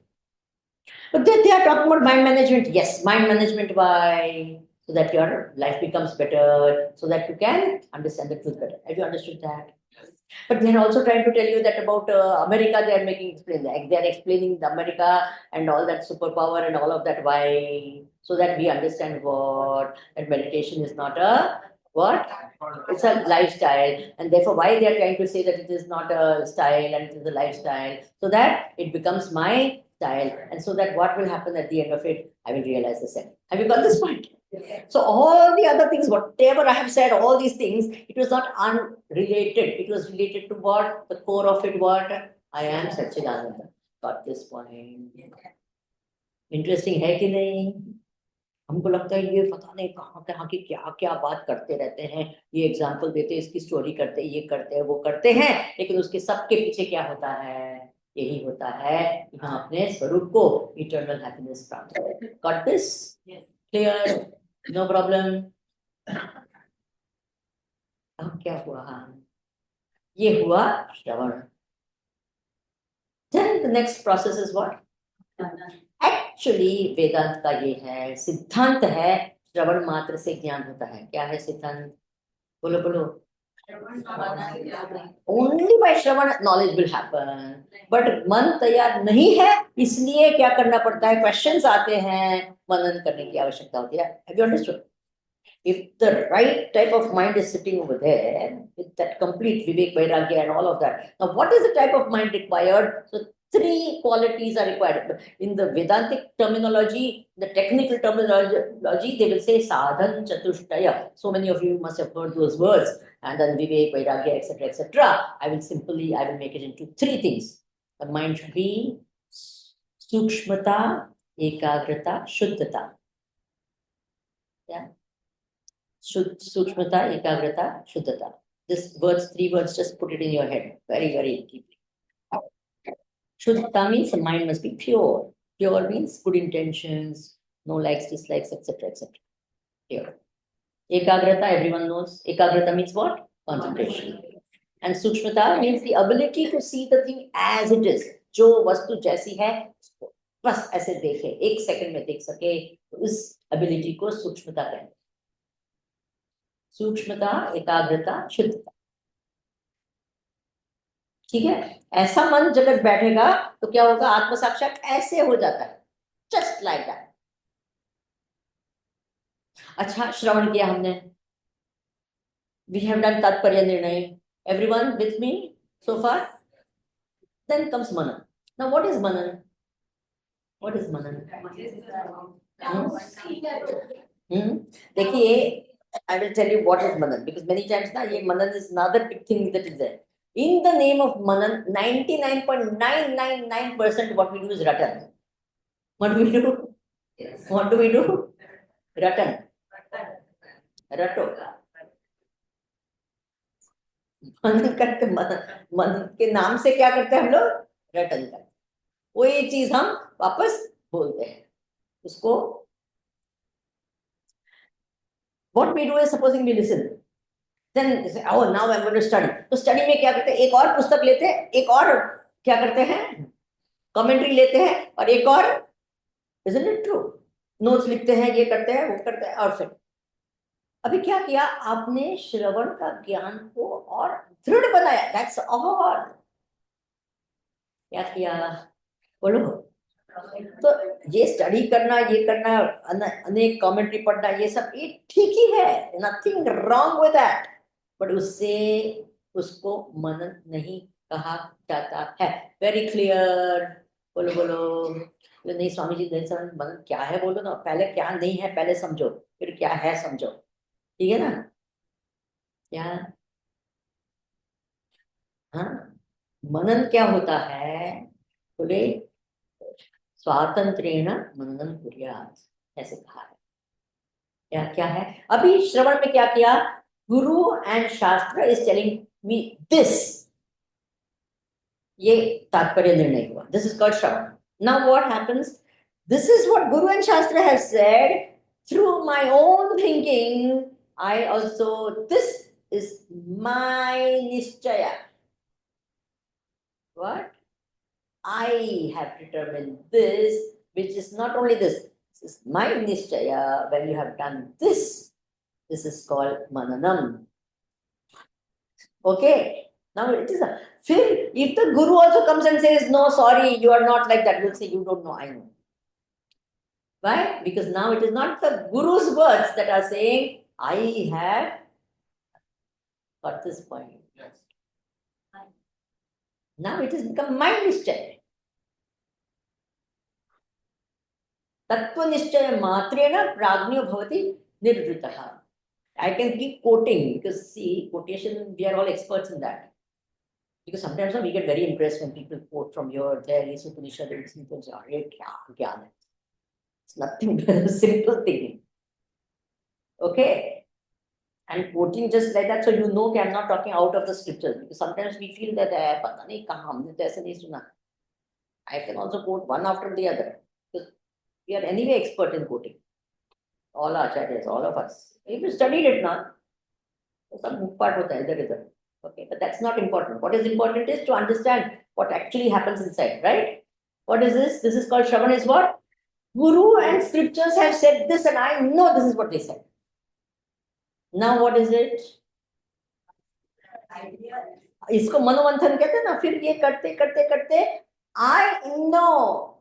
But then they are talking about mind management. Yes, mind management. Why? So that your life becomes better, so that you can understand the truth better. Have you understood that? But they are also trying to tell you that about America, they are they are explaining the America and all that superpower and all of that. Why? So that we understand what? That meditation is not a what? It's a lifestyle. And therefore, why they are trying to say that it is not a style and it is a lifestyle? So that it becomes my style. And so that what will happen at the end of it, I will realize the same. Have you got this point? So all the other things, whatever I have said, all these things, it was not unrelated. It was related to what? The core of it, what? I am Satchidananda. Got this point. Interesting है कि नहीं? हमको लगता है ये पता नहीं कहाँ की क्या बात करते रहते हैं, ये एग्जाम्पल देते, इसकी स्टोरी करते, ये करते हैं, वो करते हैं, लेकिन उसके सबके पीछे क्या होता है? यही होता है कि हम अपने स्वरूप को इटर्नल हैप्पीनेस प्राप्त करें. Got this? Clear? No problem. अब क्या हुआ? ये हुआ श्रवण. Then the next process is what? Actually, वेदांत का ये है, सिद्धांत है, श्रवण मात्र से ज्ञान होता है. क्या है सिद्धांत? बोलो. Only by Shravan knowledge will happen. But मन तैयार नहीं है, इसलिए क्या करना पड़ता है? Questions आते हैं, मनन करने की आवश्यकता होती है. Have you understood? If the right type of mind is sitting over there, with that complete Vivek, Vairagya and all of that. Now, what is the type of mind required? So, 3 qualities are required. In the Vedantic terminology, the technical terminology, they will say sadhan chatushtaya. So many of you must have heard those words. And then Vivek, Vairagya, etc., etc. I will make it into 3 things. The mind should be sukshmata, ekagrata, shuddhata. Yeah. Sukshmata, ekagrata, shuddhata. This words, 3 words, just put it in your head. Very, very deeply. Shuddhata means the mind must be pure. Pure means good intentions, no likes, dislikes, etc., etc. Pure. Ekagrata, everyone knows. Ekagrata means what? Concentration. And Sukshmata means the ability to see the thing as it is. जो वस्तु जैसी है उसको बस ऐसे देखे, 1 second में देख सके, उस एबिलिटी को सूक्ष्मता कहते हैं. सूक्ष्मता, एकाग्रता, शुद्धता. ठीक है. ऐसा मन जब बैठेगा तो क्या होगा? आत्म साक्षात ऐसे हो जाता है, जस्ट लाइक दैट. अच्छा, श्रवण किया हमने. वी हैव डन तात्पर्य निर्णय. Everyone with me so far? Then comes Manan. Now, what is Manan? What is Manan? देखिए, I will tell you what is Manan, because many times ना ये Manan is another big thing that is there. In the name of Manan, 99.999% what we do is Ratan. What do we do? Yes. What do we do? Ratan. Rato. मनन करते, मन के नाम से क्या करते हैं हम लोग? रटन करते. वही चीज हम वापस बोलते हैं उसको. What we do is, supposing we listen, then you say, oh, now I'm going to study. तो स्टडी में क्या करते हैं? एक और पुस्तक लेते हैं, एक और क्या करते हैं? कमेंट्री लेते हैं, और एक और, isn't it true? नोट्स लिखते हैं, ये करते हैं, वो करते हैं, और फिर अभी क्या किया आपने? श्रवण का ज्ञान को और दृढ़ बनाया. That's all. क्या किया? बोलो. तो ये स्टडी करना, ये करना, अनेक कमेंट्री पढ़ना, ये सब ये ठीक ही है, nothing wrong with that. But उससे उसको मनन नहीं कहा जाता है. Very clear. बोलो बोलो. नहीं स्वामी जी, नहीं समझ. मनन क्या है बोलो ना. पहले क्या नहीं है पहले समझो, फिर क्या है समझो. ठीक है ना? क्या? हाँ. मनन क्या होता है? बोले स्वातंत्रेण मननम कुर्यात्, ऐसे कहा है. क्या क्या है? अभी श्रवण में क्या किया? गुरु एंड शास्त्र इज टेलिंग मी दिस. ये तात्पर्य निर्णय हुआ. This is called Shravan. Now what happens? This is what Guru and शास्त्र have said. Through my own thinking I also, this is my nishchaya. What? I have determined this, which is not only this. This is my nishchaya. When you have done this, this is called mananam. Okay. Now it is a. If the guru also comes and says, no, sorry, you are not like that, you'll say, you don't know, I know. Why? Because now it is not the guru's words that are saying, I have got this point. Yes. Now it has become my nishchaya. Tattva nishchaya matrena pragnyo bhavati nirvritaha. I can keep quoting, because see, quotation, we are all experts in that. Because sometimes we get very impressed when people quote from here, there, is Upanishad, it's Jnana. It's nothing but a simple thing. Okay? And quoting just like that, so you know that I'm not talking out of the scriptures. Because sometimes we feel that, pata nahi kahan humne to aise nahi suna. I can also quote one after the other. Because we are anyway expert in quoting. All acharyas, all of us. If you studied it now, so some part hota hai, idhar. Okay, but that's not important. What is important is to understand what actually happens inside, right? What is this? This is called Shravan is what? Guru and scriptures have said this, and I know this is what they said. Now what is it? इसको मनोमंथन कहते हैं ना. फिर ये करते करते करते I know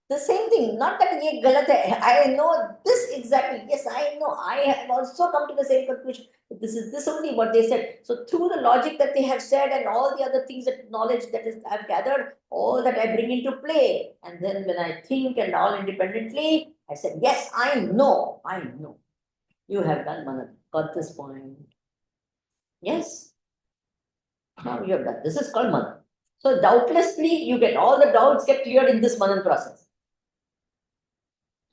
the same thing. Not that ये गलत है. I know this exactly. Yes, I know. I have also come to the same conclusion. This is this only what they said. So through the logic that they have said and all the other things, that knowledge that is I've gathered, all that I bring into play. And then when I think and all independently, I said, yes, I know. I know. You have done Manan. Got this point? Yes. Now you have done. This is called Manan. So doubtlessly you get all the doubts get cleared in this Manan process.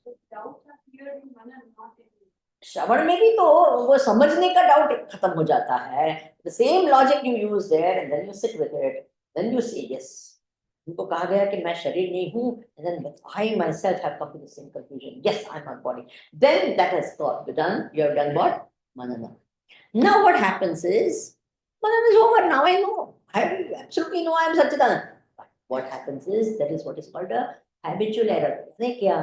So doubts are cleared in Manan, not in. श्रवण में भी तो वो समझने का doubt खत्म हो जाता है. The same logic you use there and then you sit with it, then you say yes. उनको कहा गया कि मैं शरीर नहीं हूँ, and then I myself have come to the same conclusion. Yes, I'm my body. Then that has got done. You have done what? Manana. Now what happens is, Manana is over. Now I know. I absolutely know I am Satchidanand. But what happens is, that is what is called a habitual error. इसने क्या?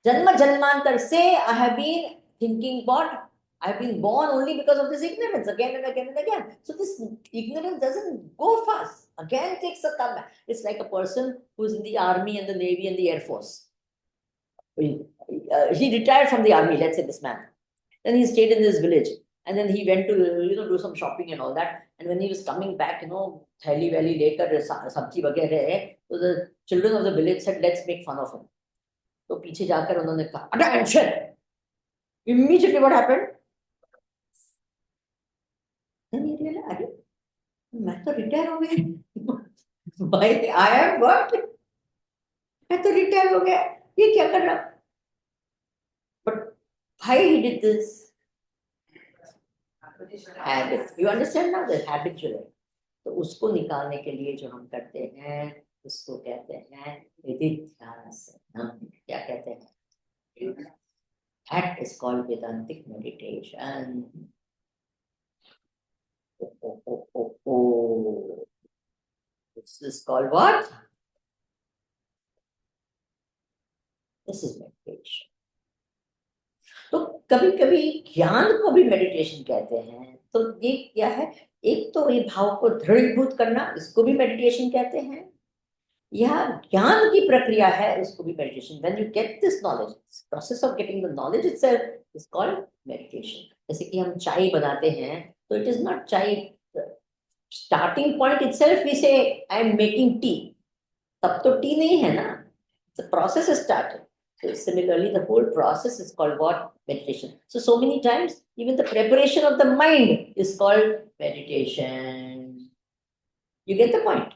जन्म जन्मांतर से I have been thinking what? I've been born only because of this ignorance again and again and again. So this ignorance doesn't go fast. Again takes a comeback. It's like a person who's in the army and the navy and the air force. He retired from the army, let's say this man. Then he stayed in his village. And then he went to, do some shopping and all that. And when he was coming back, thali valley lekar sabji वगैरह, so the children of the village said, let's make fun of him. तो पीछे जाकर उन्होंने कहा, attention! Immediately what happened? Then he realized, अरे मैं तो retire हो गया. Why I am what? मैं तो रिटायर हो गया, ये क्या कर रहा? But why he did this? Habit. You understand now the habitual. तो उसको निकालने के लिए जो हम करते हैं उसको कहते हैं निधिध्यासन. हम क्या कहते हैं? That is called Vedantic meditation. Oh. This is called what? This is meditation. तो कभी कभी ज्ञान को भी मेडिटेशन कहते हैं. तो ये क्या है? एक तो ये भाव को दृढ़ीभूत करना, इसको भी मेडिटेशन कहते हैं. यह ज्ञान की प्रक्रिया है, इसको भी meditation. When you get this knowledge, process of getting the knowledge itself is called meditation. जैसे कि हम चाय बनाते हैं, तो it is not चाय. Starting point itself we say I am making tea. तब तो टी नहीं है ना. The process is started. So similarly, the whole process is called what? Meditation. So many times, even the preparation of the mind is called meditation. You get the point?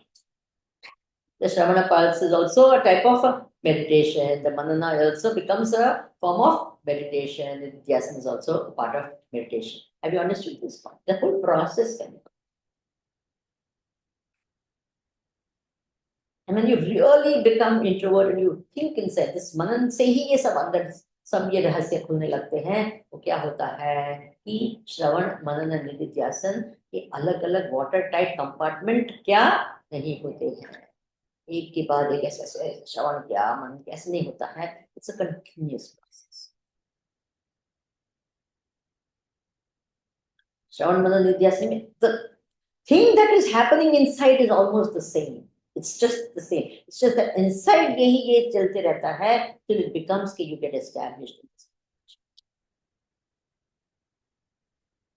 The Shravana pulse is also a type of meditation. The Manana also becomes a form of meditation. The Dhyasana is also a part of meditation. Have you understood this point? The whole process can be. And when you really become introvert and you think inside, this मनन से ही ये सब अंदर सब ये रहस्य खुलने लगते हैं. तो क्या होता है कि श्रवण मनन निधिध्यासन ये अलग अलग वाटर टाइट कंपार्टमेंट क्या नहीं होते हैं. एक के बाद एक ऐसे श्रवण क्या मन कैसे नहीं होता है. It's a continuous process. श्रवण मनन निधिध्यासन में the thing that is happening inside is almost the same. It's just the same. It's just that inside ये चलते रहता है till it becomes कि you get established in this.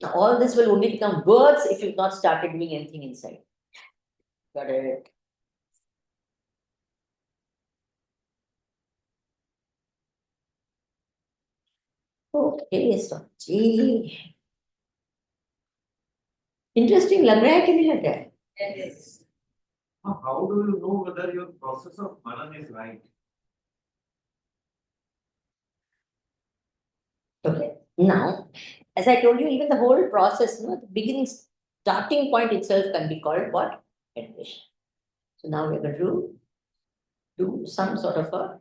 Now all this will only become words if you've not started doing anything inside. Got it? Okay, so ji interesting लग रहा है कि नहीं लग रहा है? Yes. How do you know whether your process of Manan is right? Okay. Now, as I told you, even the whole process, the beginning, starting point itself can be called what? Meditation. So now we're going to do some sort of a.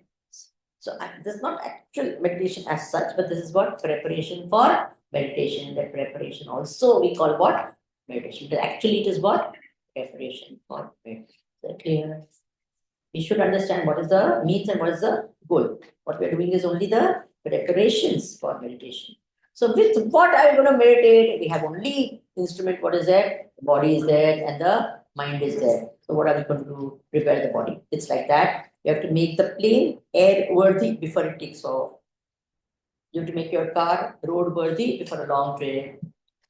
So this is not actual meditation as such, but this is what preparation for meditation. That preparation also we call what? Meditation. But actually, it is what? Preparation for meditation. Is that clear? We should understand what is the means and what is the goal. What we are doing is only the preparations for meditation. So with what are you going to meditate? We have only instrument. What is there? The body is there and the mind is there. So what are we going to do? Prepare the body. It's like that. You have to make the plane airworthy before it takes off. You have to make your car roadworthy before a long trip.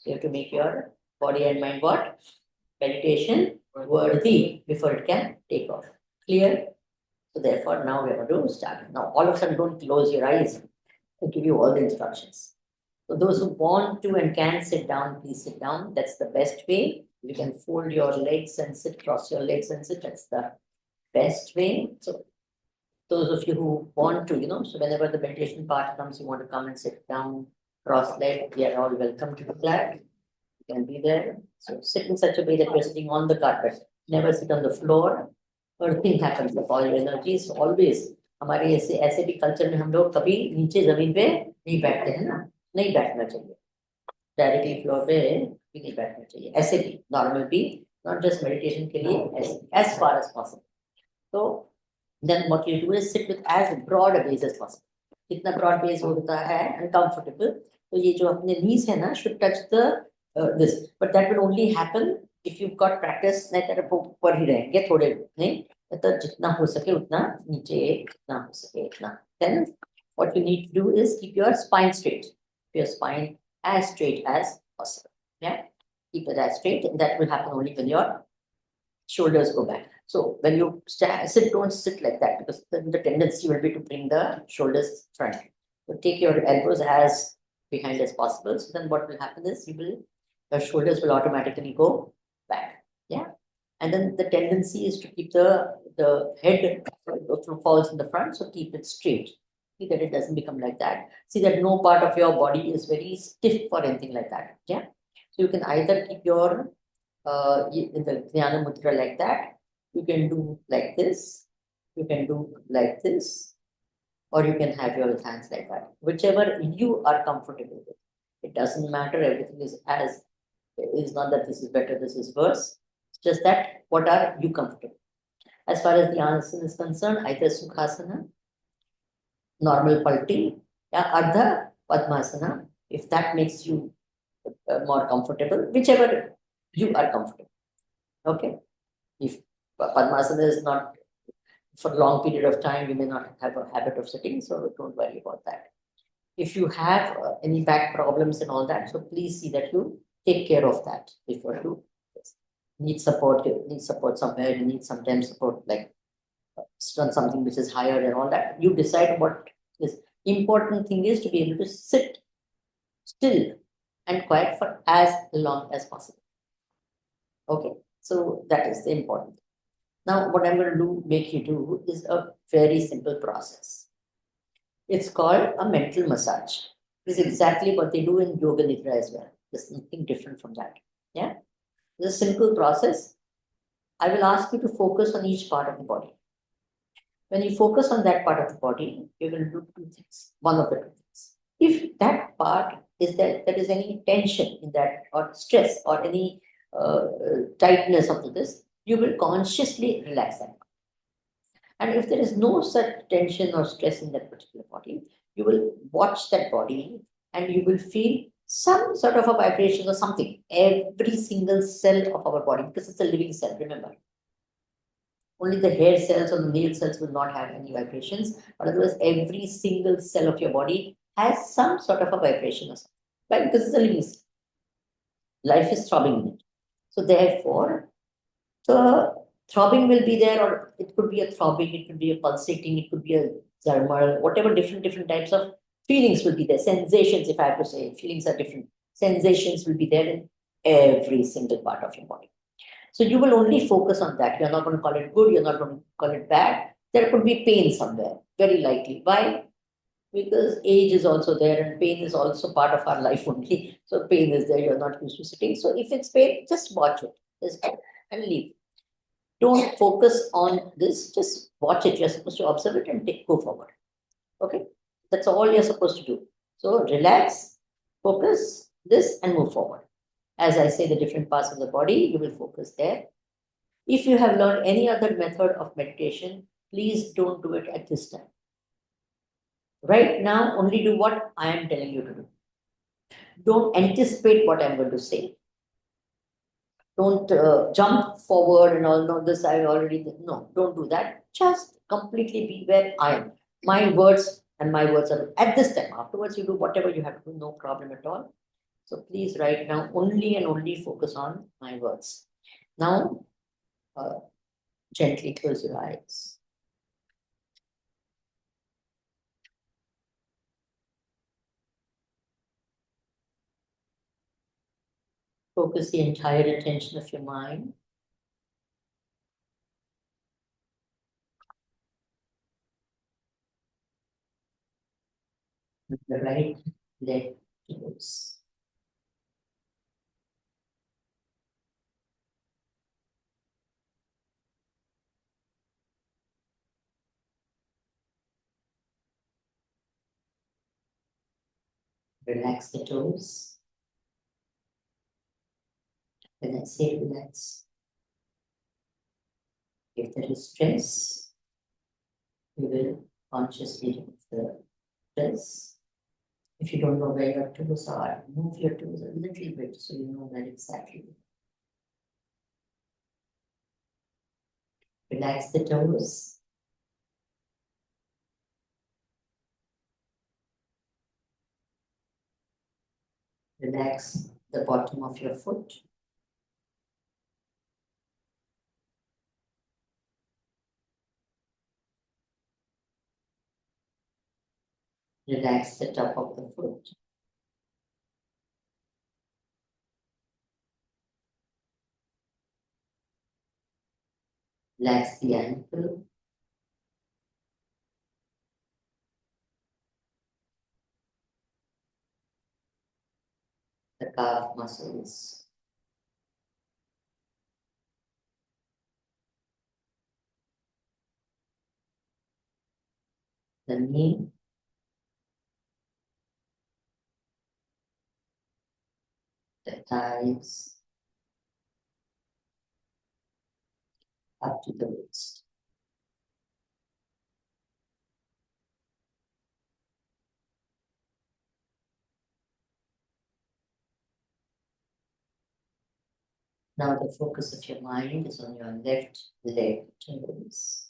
You have to make your body and mind what? Meditation worthy before it can take off. Clear? So therefore, now we are going to start. Now, all of a sudden, don't close your eyes. I'll give you all the instructions. So those who want to and can sit down, please sit down. That's the best way. You can fold your legs and sit, cross your legs and sit. That's the best way. So those of you who want to, so whenever the meditation part comes, you want to come and sit down. cross-legged, we are all welcome to the flat. You can be there. So sit in such a way that you're sitting on the carpet. Never sit on the floor. Earthing happens of all your energies always. हमारे ऐसे भी culture में हम लोग कभी नीचे जमीन पे नहीं बैठते हैं ना, नहीं बैठना चाहिए, डायरेक्टली फ्लोर पे भी नहीं बैठना चाहिए, ऐसे भी नॉर्मल भी, नॉट जस्ट मेडिटेशन के लिए, ऐसे एज फार एज पॉसिबल. तो then what you do is sit with as broad a base as possible. कितना broad base होता है and comfortable, तो ये जो अपने knees है ना should touch the this, but that will only happen if you've got practice. नहीं तेरे ऊपर ही रहेंगे थोड़े, नहीं तो जितना हो सके उतना नीचे, जितना हो सके उतना. Then what you need to do is keep your spine straight, your spine as straight as possible. Yeah, keep it as straight, and that will happen only when your shoulders go back. So when you sit, don't sit like that, because then the tendency will be to bring the shoulders front. So take your elbows as behind as possible. So then what will happen is your shoulders will automatically go back. Yeah. And then the tendency is to keep the head falls in the front. So keep it straight. See that it doesn't become like that. See that no part of your body is very stiff or anything like that. Yeah. So you can either keep your in the Jnana Mudra like that. You can do like this, you can do like this, or you can have your hands like that. Whichever you are comfortable with. It doesn't matter, everything is not that this is better, this is worse. It's just that what are you comfortable? As far as the asana is concerned, either Sukhasana, normal palti, or Ardha Padmasana, if that makes you more comfortable, whichever you are comfortable. Okay. If Padmasana is not for a long period of time, you may not have a habit of sitting, so don't worry about that. If you have any back problems and all that, so please see that you take care of that before you need support. You need support somewhere, you need sometimes support like on something which is higher and all that. You decide what is important. Thing is to be able to sit still and quiet for as long as possible. Okay, so that is the important. Now, what I'm going to make you do is a very simple process. It's called a mental massage. This is exactly what they do in Yoga Nidra as well. There's nothing different from that. Yeah, it's a simple process. I will ask you to focus on each part of the body. When you focus on that part of the body, you're going to do two things. One of the two things. If that part is there is any tension in that, or stress, or any tightness of this, you will consciously relax that. And if there is no such tension or stress in that particular body, you will watch that body and you will feel some sort of a vibration or something. Every single cell of our body, because it's a living cell, remember. Only the hair cells or the nail cells will not have any vibrations, but otherwise every single cell of your body has some sort of a vibration or something. Right? Because it's a living cell. Life is throbbing in it. So therefore, the throbbing will be there, or it could be a throbbing, it could be a pulsating, it could be a thermal, whatever different types of feelings will be there. Sensations, if I have to say, feelings are different. Sensations will be there in every single part of your body. So you will only focus on that. You're not going to call it good, you're not going to call it bad. There could be pain somewhere, very likely. Why? Because age is also there and pain is also part of our life only. So pain is there, you're not used to sitting. So if it's pain, just watch it. Just and leave. Don't focus on this, just watch it. You're supposed to observe it and go forward. Okay, that's all you're supposed to do. So relax, focus this and move forward. As I say, the different parts of the body, you will focus there. If you have learned any other method of meditation, please don't do it at this time. Right now, only do what I am telling you to do. Don't anticipate what I'm going to say. Don't jump forward and all, no, this I already did. No, don't do that. Just completely be where I am. My words and my words are at this time. Afterwards, you do whatever you have to do, no problem at all. So please right now, only and only focus on my words. Now, gently close your eyes. Focus the entire attention of your mind. With the right leg toes. Relax the toes. When I say relax, if there is stress, you will consciously remove the stress. If you don't know where your toes are, move your toes a little bit so you know where exactly. Relax the toes. Relax the bottom of your foot. Relax the top of the foot. Relax the ankle. The calf muscles. The knee. The thighs. Up to the waist. Now the focus of your mind is on your left leg toes.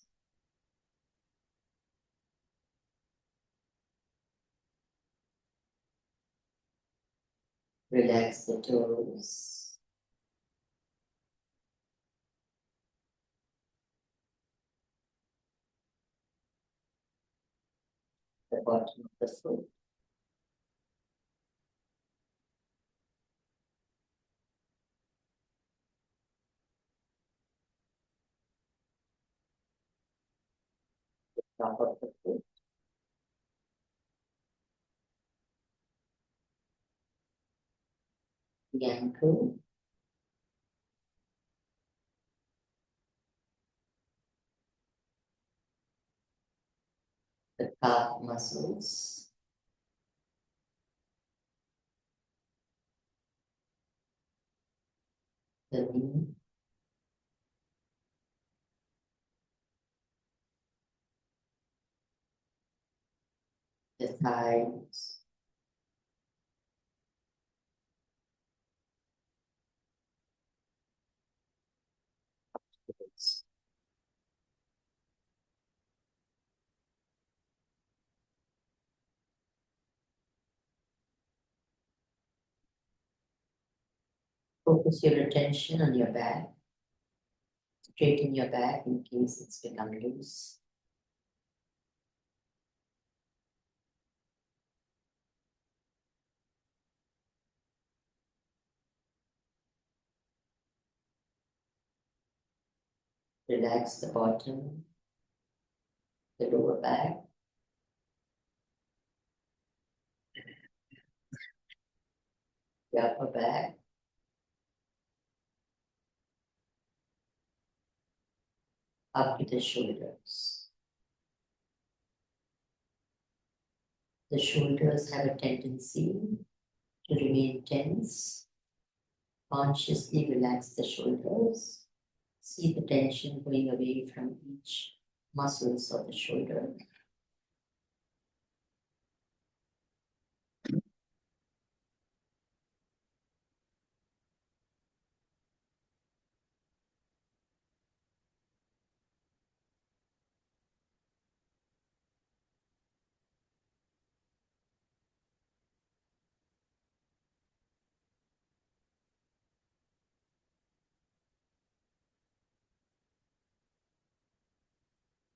Relax the toes. The bottom of the foot. Top of the foot. The ankle. The calf muscles. The knee. The thighs. The waist. Focus your attention on your back. Straighten your back in case it's become loose. Relax the bottom, the lower back. The upper back. Up to the shoulders. The shoulders have a tendency to remain tense. Consciously relax the shoulders. See the tension going away from each muscles of the shoulder.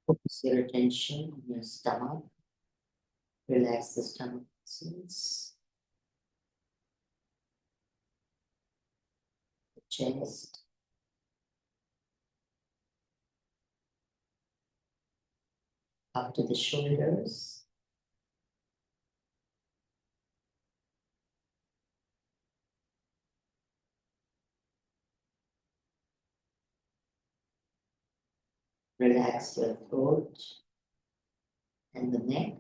Focus your attention on your stomach. Relax the stomach muscles. The chest. Up to the shoulders. Relax your throat and the neck.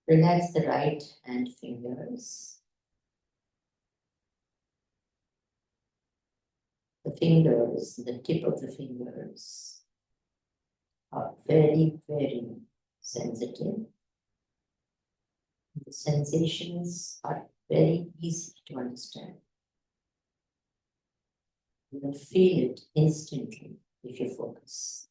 Relax the right hand fingers. The fingers, the tip of the fingers are very, very sensitive. The sensations are very easy to understand. You will feel it instantly if you focus.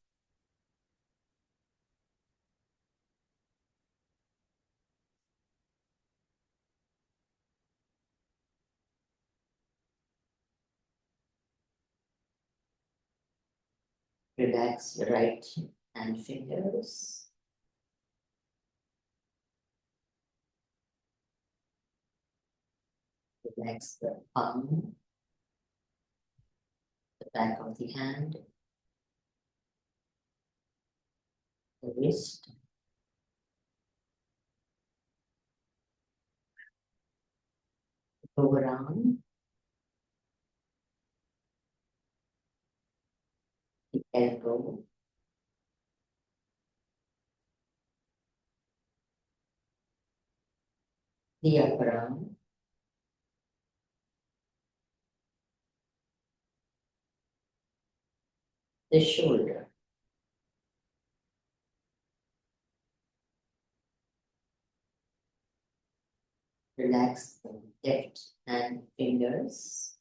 Relax your right hand fingers. Relax the palm, the back of the hand, the wrist, the overarm, the elbow, the upper arm, the shoulder. Relax the left hand fingers.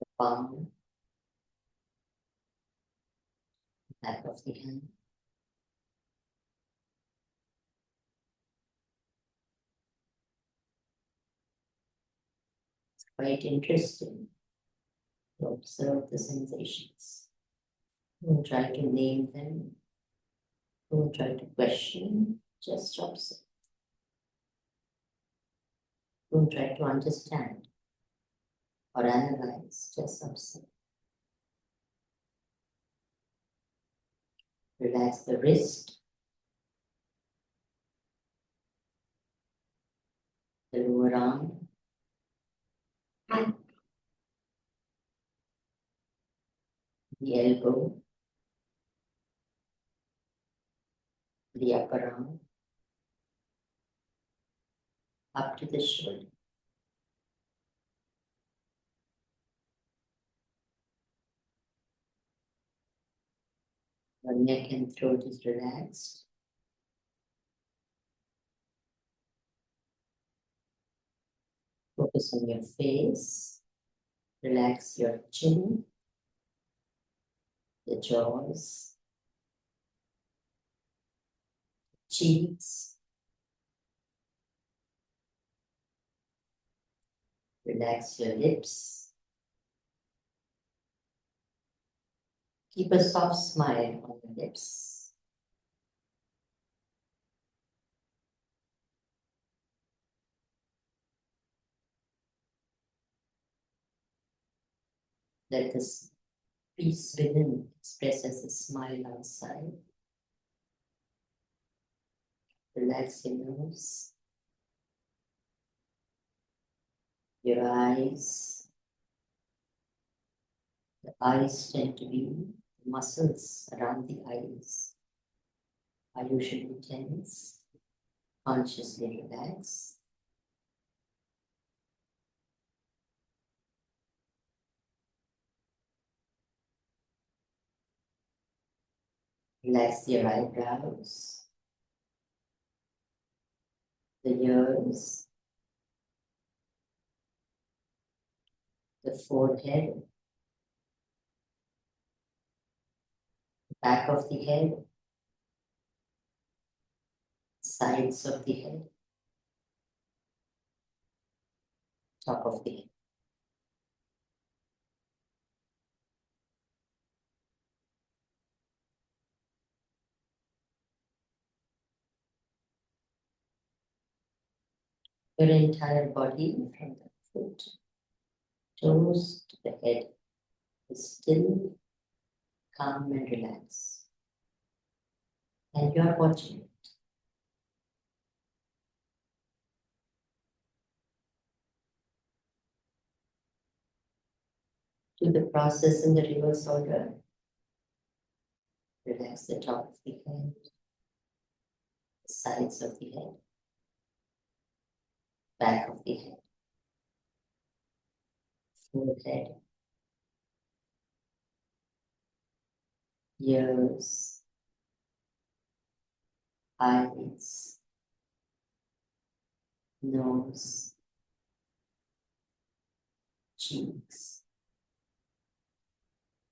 The palm, back of the hand. It's quite interesting to observe the sensations. Don't try to name them. Don't try to question, just observe. Don't try to understand or analyze, just observe. Relax the wrist, the lower arm, the elbow, the upper arm, up to the shoulder. Your neck and throat is relaxed. Focus on your face. Relax your chin, the jaws, cheeks. Relax your lips. Keep a soft smile on your lips. Let this peace within express as a smile outside. Relax your nose, your eyes. The eyes tend to be the muscles around the eyes are usually tense. Consciously relax. Relax your eyebrows, the ears, the forehead, the back of the head, sides of the head, top of the head. Your entire body from the foot, toes to the head is still, calm and relaxed. And you are watching it. Do the process in the reverse order. Relax the top of the head, the sides of the head, back of the head, forehead, ears, eyes, nose, cheeks,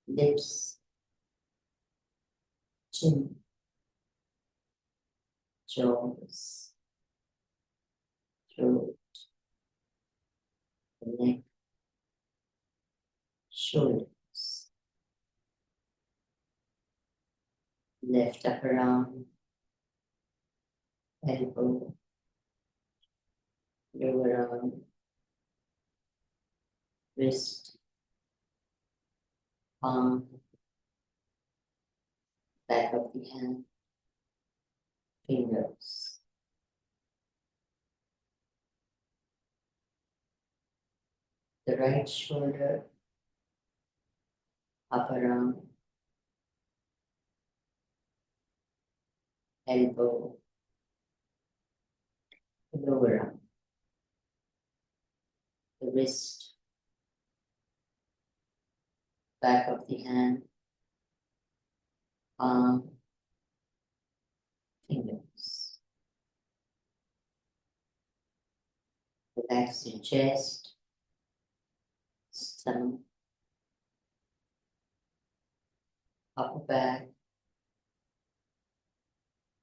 lips, chin, jaws, throat, neck, shoulders, left upper arm, elbow, lower arm, wrist, palm, back of the hand, fingers. The right shoulder, upper arm, elbow, lower arm, the wrist, back of the hand, palm, fingers. Relax your chest, stomach, upper back,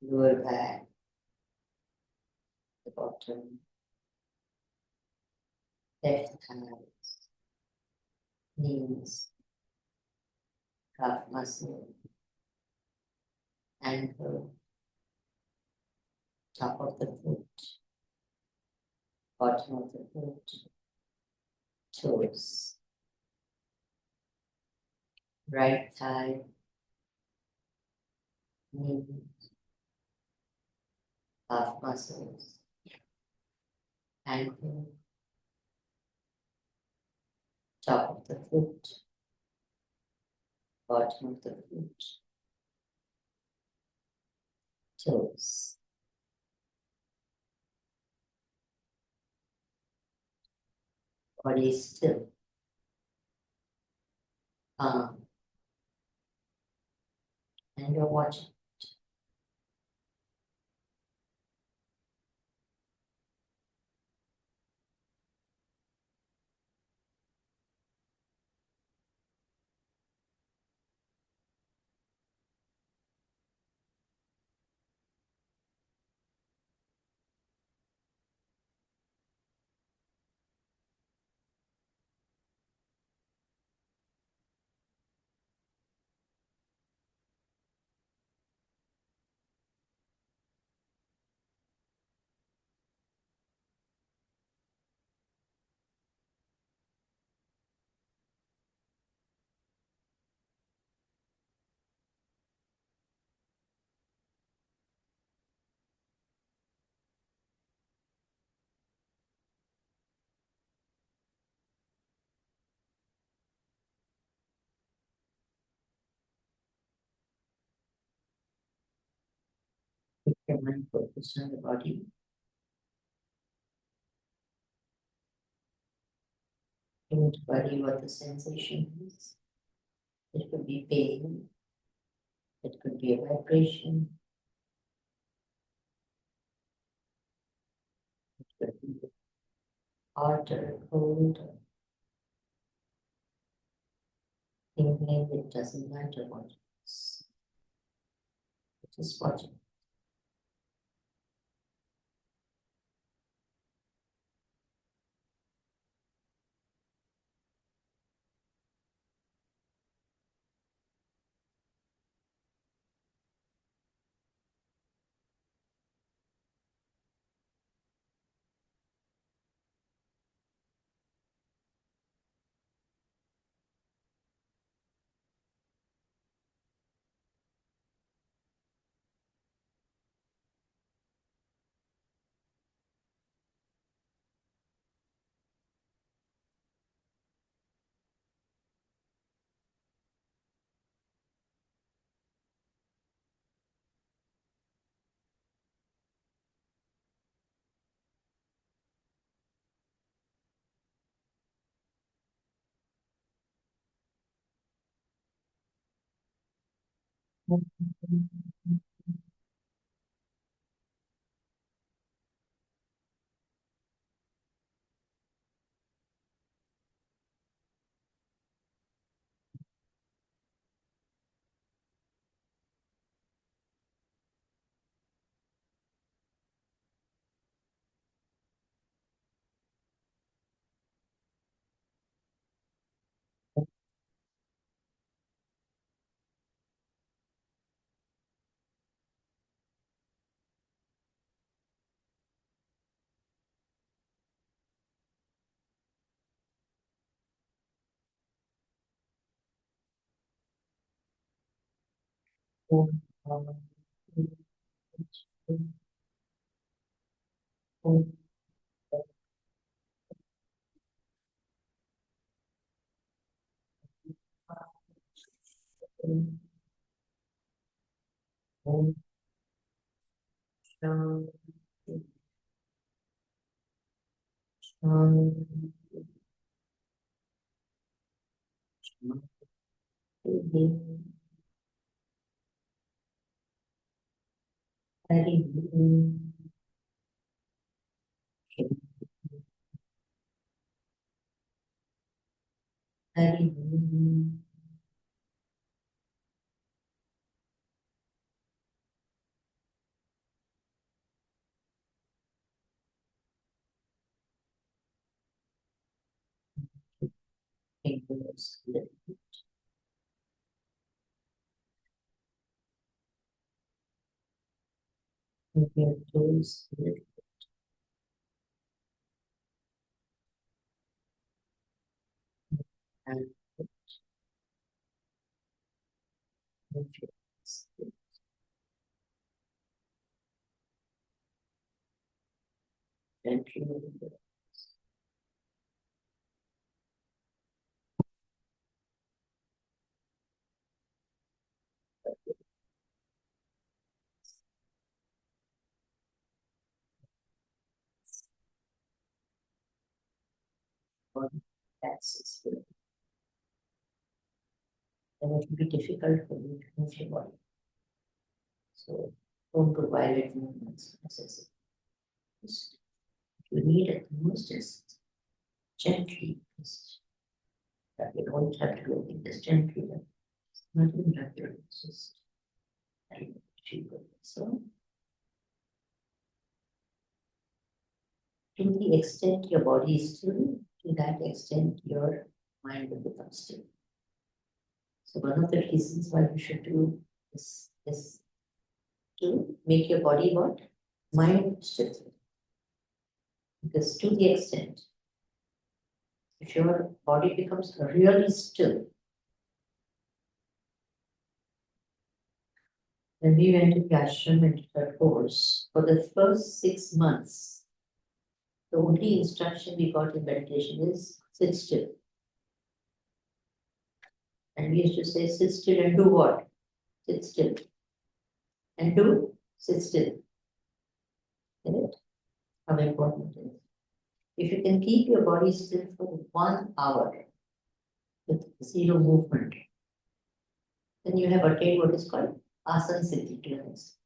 lower back, the bottom, left thighs, knees, calf muscle, ankle, top of the foot, bottom of the foot, toes, right thigh, knee, calf muscles, ankle, top of the foot, bottom of the foot, toes. Body still, calm, and you're watching. Keep your mind focused on the body. Don't worry what the sensation is. It could be pain. It could be a vibration. It could be hot or cold or tingling. It doesn't matter what it is. Just watch it. Taxes. Then it will be difficult for you to move your body. So don't do violent movements necessary. Just you need at the most just gently, just that you don't have to do it just gently. It's not even regular, it's just very cheaper. So to the extent your body is still, to that extent your mind will become still. So one of the reasons why we should do this is to make your body what? Mind still. Because to the extent, if your body becomes really still, when we went to the ashram and did our course, for the first 6 months, the only instruction we got in meditation is sit still. And we used to say, sit still and do what? Sit still. And do sit still. Get it? How important it is. If you can keep your body still for 1 hour with zero movement, then you have attained what is called asana siddhi clearness.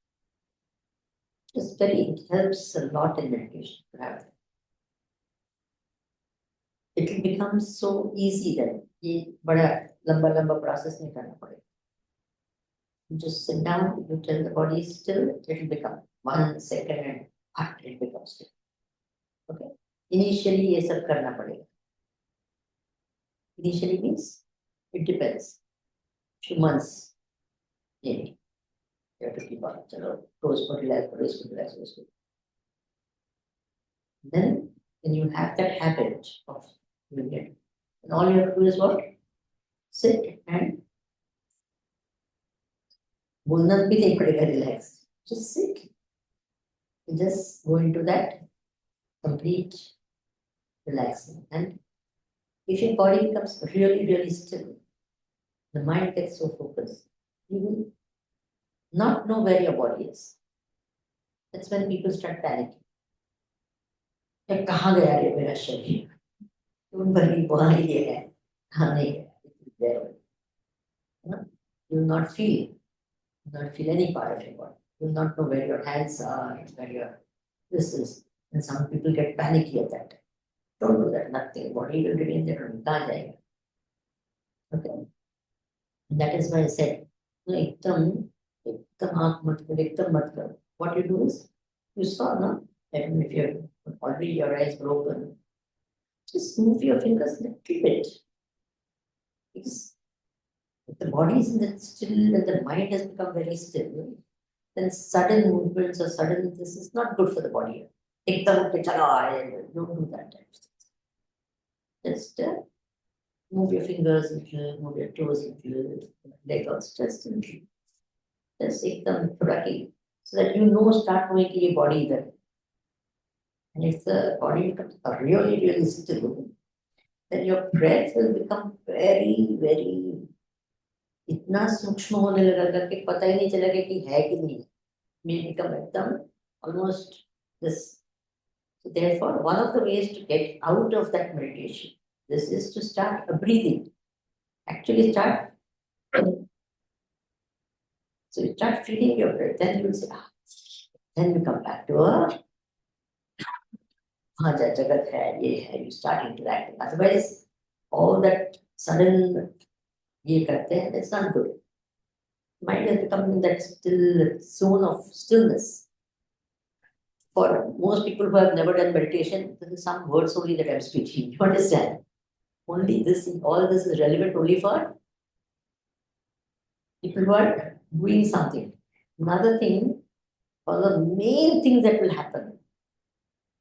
It helps a lot in meditation to have that. It will become so easy that ये बड़ा लंबा process नहीं करना पड़ेगा. You just sit down, you tell the body still, it will become 1 second and it becomes still. Okay. Initially ये सब करना पड़ेगा. Initially means it depends. Few months, maybe. You have to keep on. चलो रोज को relax. Then when you have that habit of doing it, and all you have to do is what? Sit and बोलना भी नहीं पड़ेगा, relax. Just sit. You just go into that complete relaxing. And if your body becomes really still, the mind gets so focused, you will not know where your body is. That's when people start panicking. Like, कहाँ गया रे मेरा शरीर? तुम भली वहाँ ही है, कहाँ नहीं है? It is there. You will not feel. You will not feel any part of your body. You will not know where your hands are, where your this is. And some people get panicky at that time. Don't do that, nothing. Body will remain there, kahan jayega. Okay. And that is why I said, no, ekdam aankh mat kar, ekdam mat kar. What you do is, you saw, no? Even if you're already your eyes were open, just move your fingers a little bit. Because if the body is in that still and the mind has become very still, then sudden movements or sudden this is not good for the body. Ekdam uठ के चला आए, don't do that type of thing. Just move your fingers a little, move your toes a little, leg also just a little. Just ekdam थोड़ा की, so that you know, start knowing कि ये body इधर है. And if the body becomes really, really still, then your breath will become very, very इतना सूक्ष्म होने लगेगा कि पता ही नहीं चलेगा कि है कि नहीं है. May become एकदम almost this. So therefore, one of the ways to get out of that meditation, this is to start breathing. Actually start. So you start feeling your breath, then you will say, then you come back to हाँ जगत है, ये है, you start interacting. Otherwise, all that sudden ये करते हैं, that's not good. Mind has become in that still zone of stillness. For most people who have never done meditation, this is some words only that I'm speaking. You understand? Only this, all this is relevant only for people who are doing something. Another thing, one of the main things that will happen,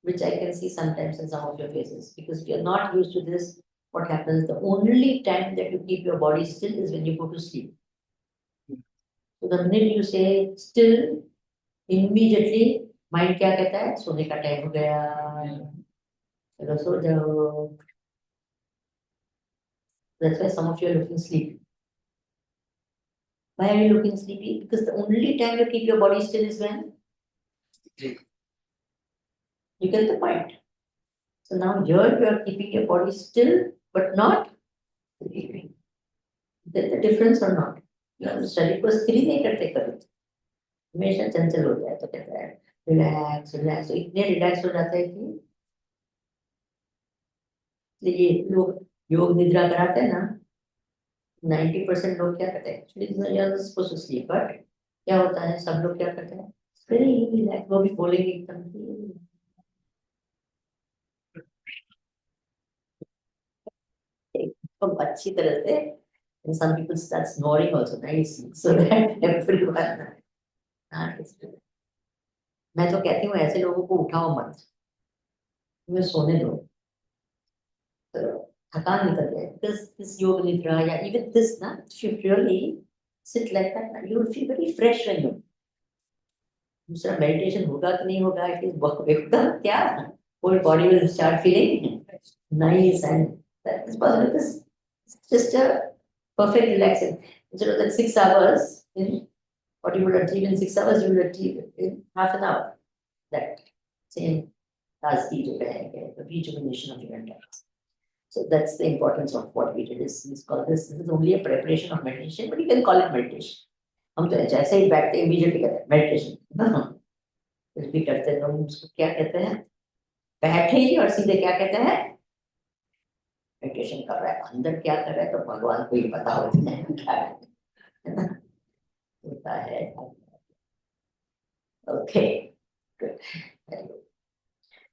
which I can see sometimes in some of your faces, because if you're not used to this, what happens? The only time that you keep your body still is when you go to sleep. So the minute you say still, immediately mind क्या कहता है? सोने का time हो गया, चलो सो जाओ. That's why some of you are looking sleepy. Why are you looking sleepy? Because the only time you keep your body still is when you get the point. So now here you are keeping your body still, but not sleeping. Get the difference or not? शरीर को स्थिर ही नहीं करते कभी, हमेशा चंचल हो जाए तो कहता है रिलैक्स रिलैक्स. तो इतने रिलैक्स हो जाते हैं कि ये लोग योग निद्रा कराते हैं ना, 90% लोग क्या करते हैं? Actually you are supposed to sleep, but क्या होता है, सब लोग क्या करते हैं? वेरी रिलैक्स, वो भी बोलेंगे एकदम एकदम अच्छी तरह से. And some people start snoring also nicely, so that everyone. मैं तो कहती हूँ ऐसे लोगों को उठाओ मत, तुम्हें सोने दो, तो थकान निकल जाए. This yoga nidra, yeah, even this ना, if you really sit like that, you will feel very fresh when you. दूसरा meditation होगा कि नहीं होगा, it is एकदम क्या, whole body will start feeling nice, and that is possible. This just a perfect relaxing. Instead of that 6 hours, in what you would achieve in 6 hours, you will achieve in half an hour. That same the rejuvenation of your entire. So that's the importance of what we did. This is only a preparation of meditation, but you can call it meditation. हम तो जैसे ही बैठते हैं immediately कहते हैं meditation. कुछ भी करते हैं हम उसको क्या कहते हैं? बैठे ही और सीधे क्या कहते हैं? मेडिटेशन कर रहा है. अंदर क्या कर रहा है तो भगवान को ही पता होता है क्या होता है. Okay, good. Very good.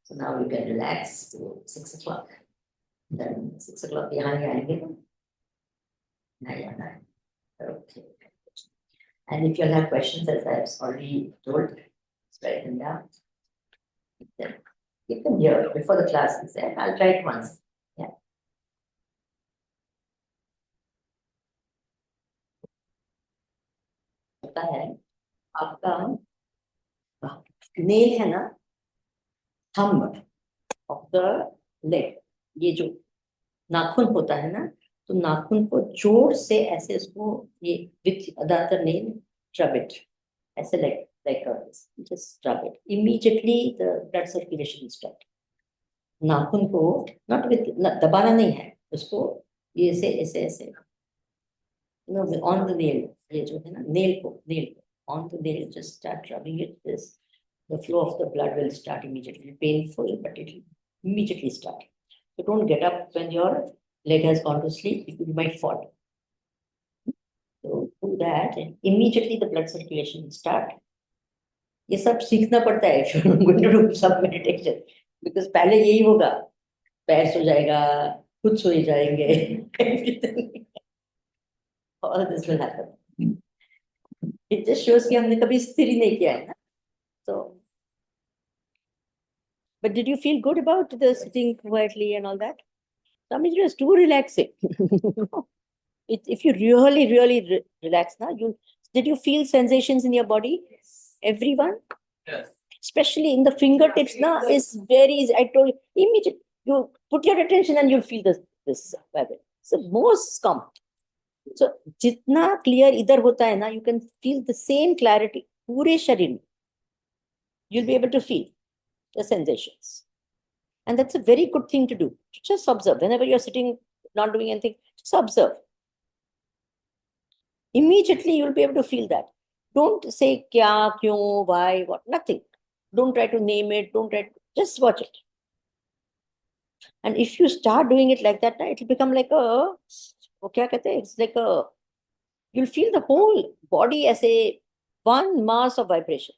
So now you can relax to 6 o'clock. Then 6 o'clock यहाँ ही आएंगे. नहीं. Okay. And if you have questions, as I've already told, write them down. Then keep them here before the class is there. I'll try it once. Yeah. होता है आपका nail है ना, thumb of the leg, ये जो नाखून होता है ना, तो नाखून को जोर से ऐसे इसको ये with other nail rub it, ऐसे like this, just rub it. Immediately the blood circulation will start. नाखून को not with दबाना नहीं है, उसको ये ऐसे on the nail, ये जो है ना nail को on the nail, just start rubbing it. This the flow of the blood will start immediately. Painful, but it will immediately start. So don't get up when your leg has gone to sleep because you might fall. So do that, and immediately the blood circulation will start. ये सब सीखना पड़ता है if you're going to do some meditation, because पहले यही होगा, पैर सो जाएगा, खुद सो ही जाएंगे, everything. All this will happen. It just shows कि हमने कभी स्थिर ही नहीं किया है ना. So, but did you feel good about the sitting quietly and all that? I mean, it was too relaxing. If you really relax now, did you feel sensations in your body? Everyone, Yes. especially in the fingertips, now is very easy. I told you immediately. You put your attention and you'll feel this vibration. So most calm. So जितना clear इधर होता है ना, you can feel the same clarity पूरे शरीर में. You'll be able to feel the sensations. And that's a very good thing to do. Just observe. Whenever you're sitting, not doing anything, just observe. Immediately you'll be able to feel that. Don't say kya, kyun, why, what, nothing. Don't try to name it. Just watch it. And if you start doing it like that, it'll become like it's like you'll feel the whole body as a one mass of vibration.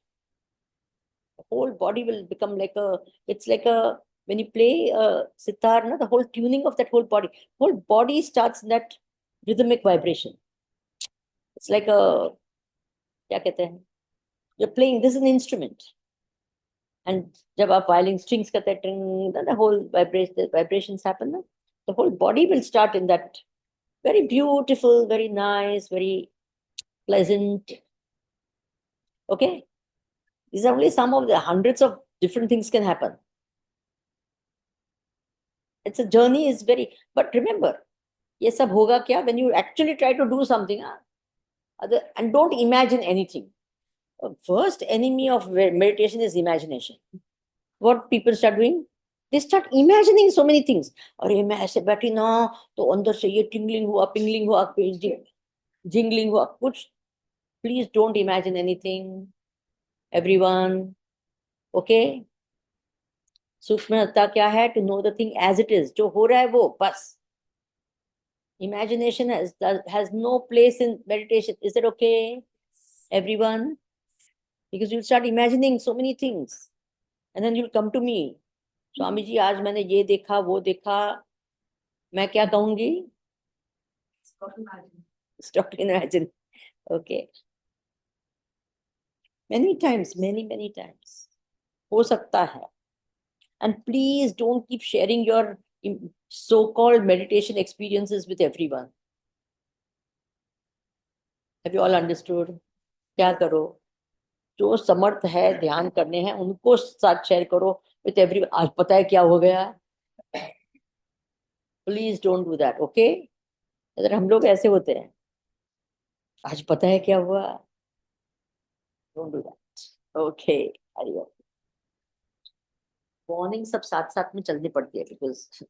The whole body will become like it's like when you play sitar, the whole tuning of that whole body starts in that rhythmic vibration. It's like क्या कहते हैं? You're playing, this is an instrument. And जब आप violin strings करते हैं, then the whole vibrations happen. No? The whole body will start in that very beautiful, very nice, very pleasant. Okay? These are only some of the hundreds of different things can happen. It's a journey, is very, but remember, ये सब होगा क्या when you actually try to do something, and don't imagine anything. First enemy of meditation is imagination. What people start doing? They start imagining so many things. अरे मैं ऐसे बैठी ना तो अंदर से ये tingling हुआ, jingling हुआ, कुछ. Please don't imagine anything. Everyone, okay? सूक्ष्मता क्या है? To know the thing as it is. जो हो रहा है वो बस. Imagination has no place in meditation. Is that okay? Everyone? Because you'll start imagining so many things. And then you'll come to me. Swami ji आज मैंने ये देखा वो देखा, मैं क्या कहूंगी? Stop imagine. Okay. Many times. हो सकता है. And please don't keep sharing your so-called meditation experiences with everyone. Have you all understood? क्या करो? जो समर्थ है ध्यान करने हैं उनको साथ शेयर करो with everyone. आज पता है क्या हो गया? Please don't do that, okay? अगर हम लोग ऐसे होते हैं, आज पता है क्या हुआ? Don't do that. Okay. Hariom. Morning सब साथ साथ में चलनी पड़ती है because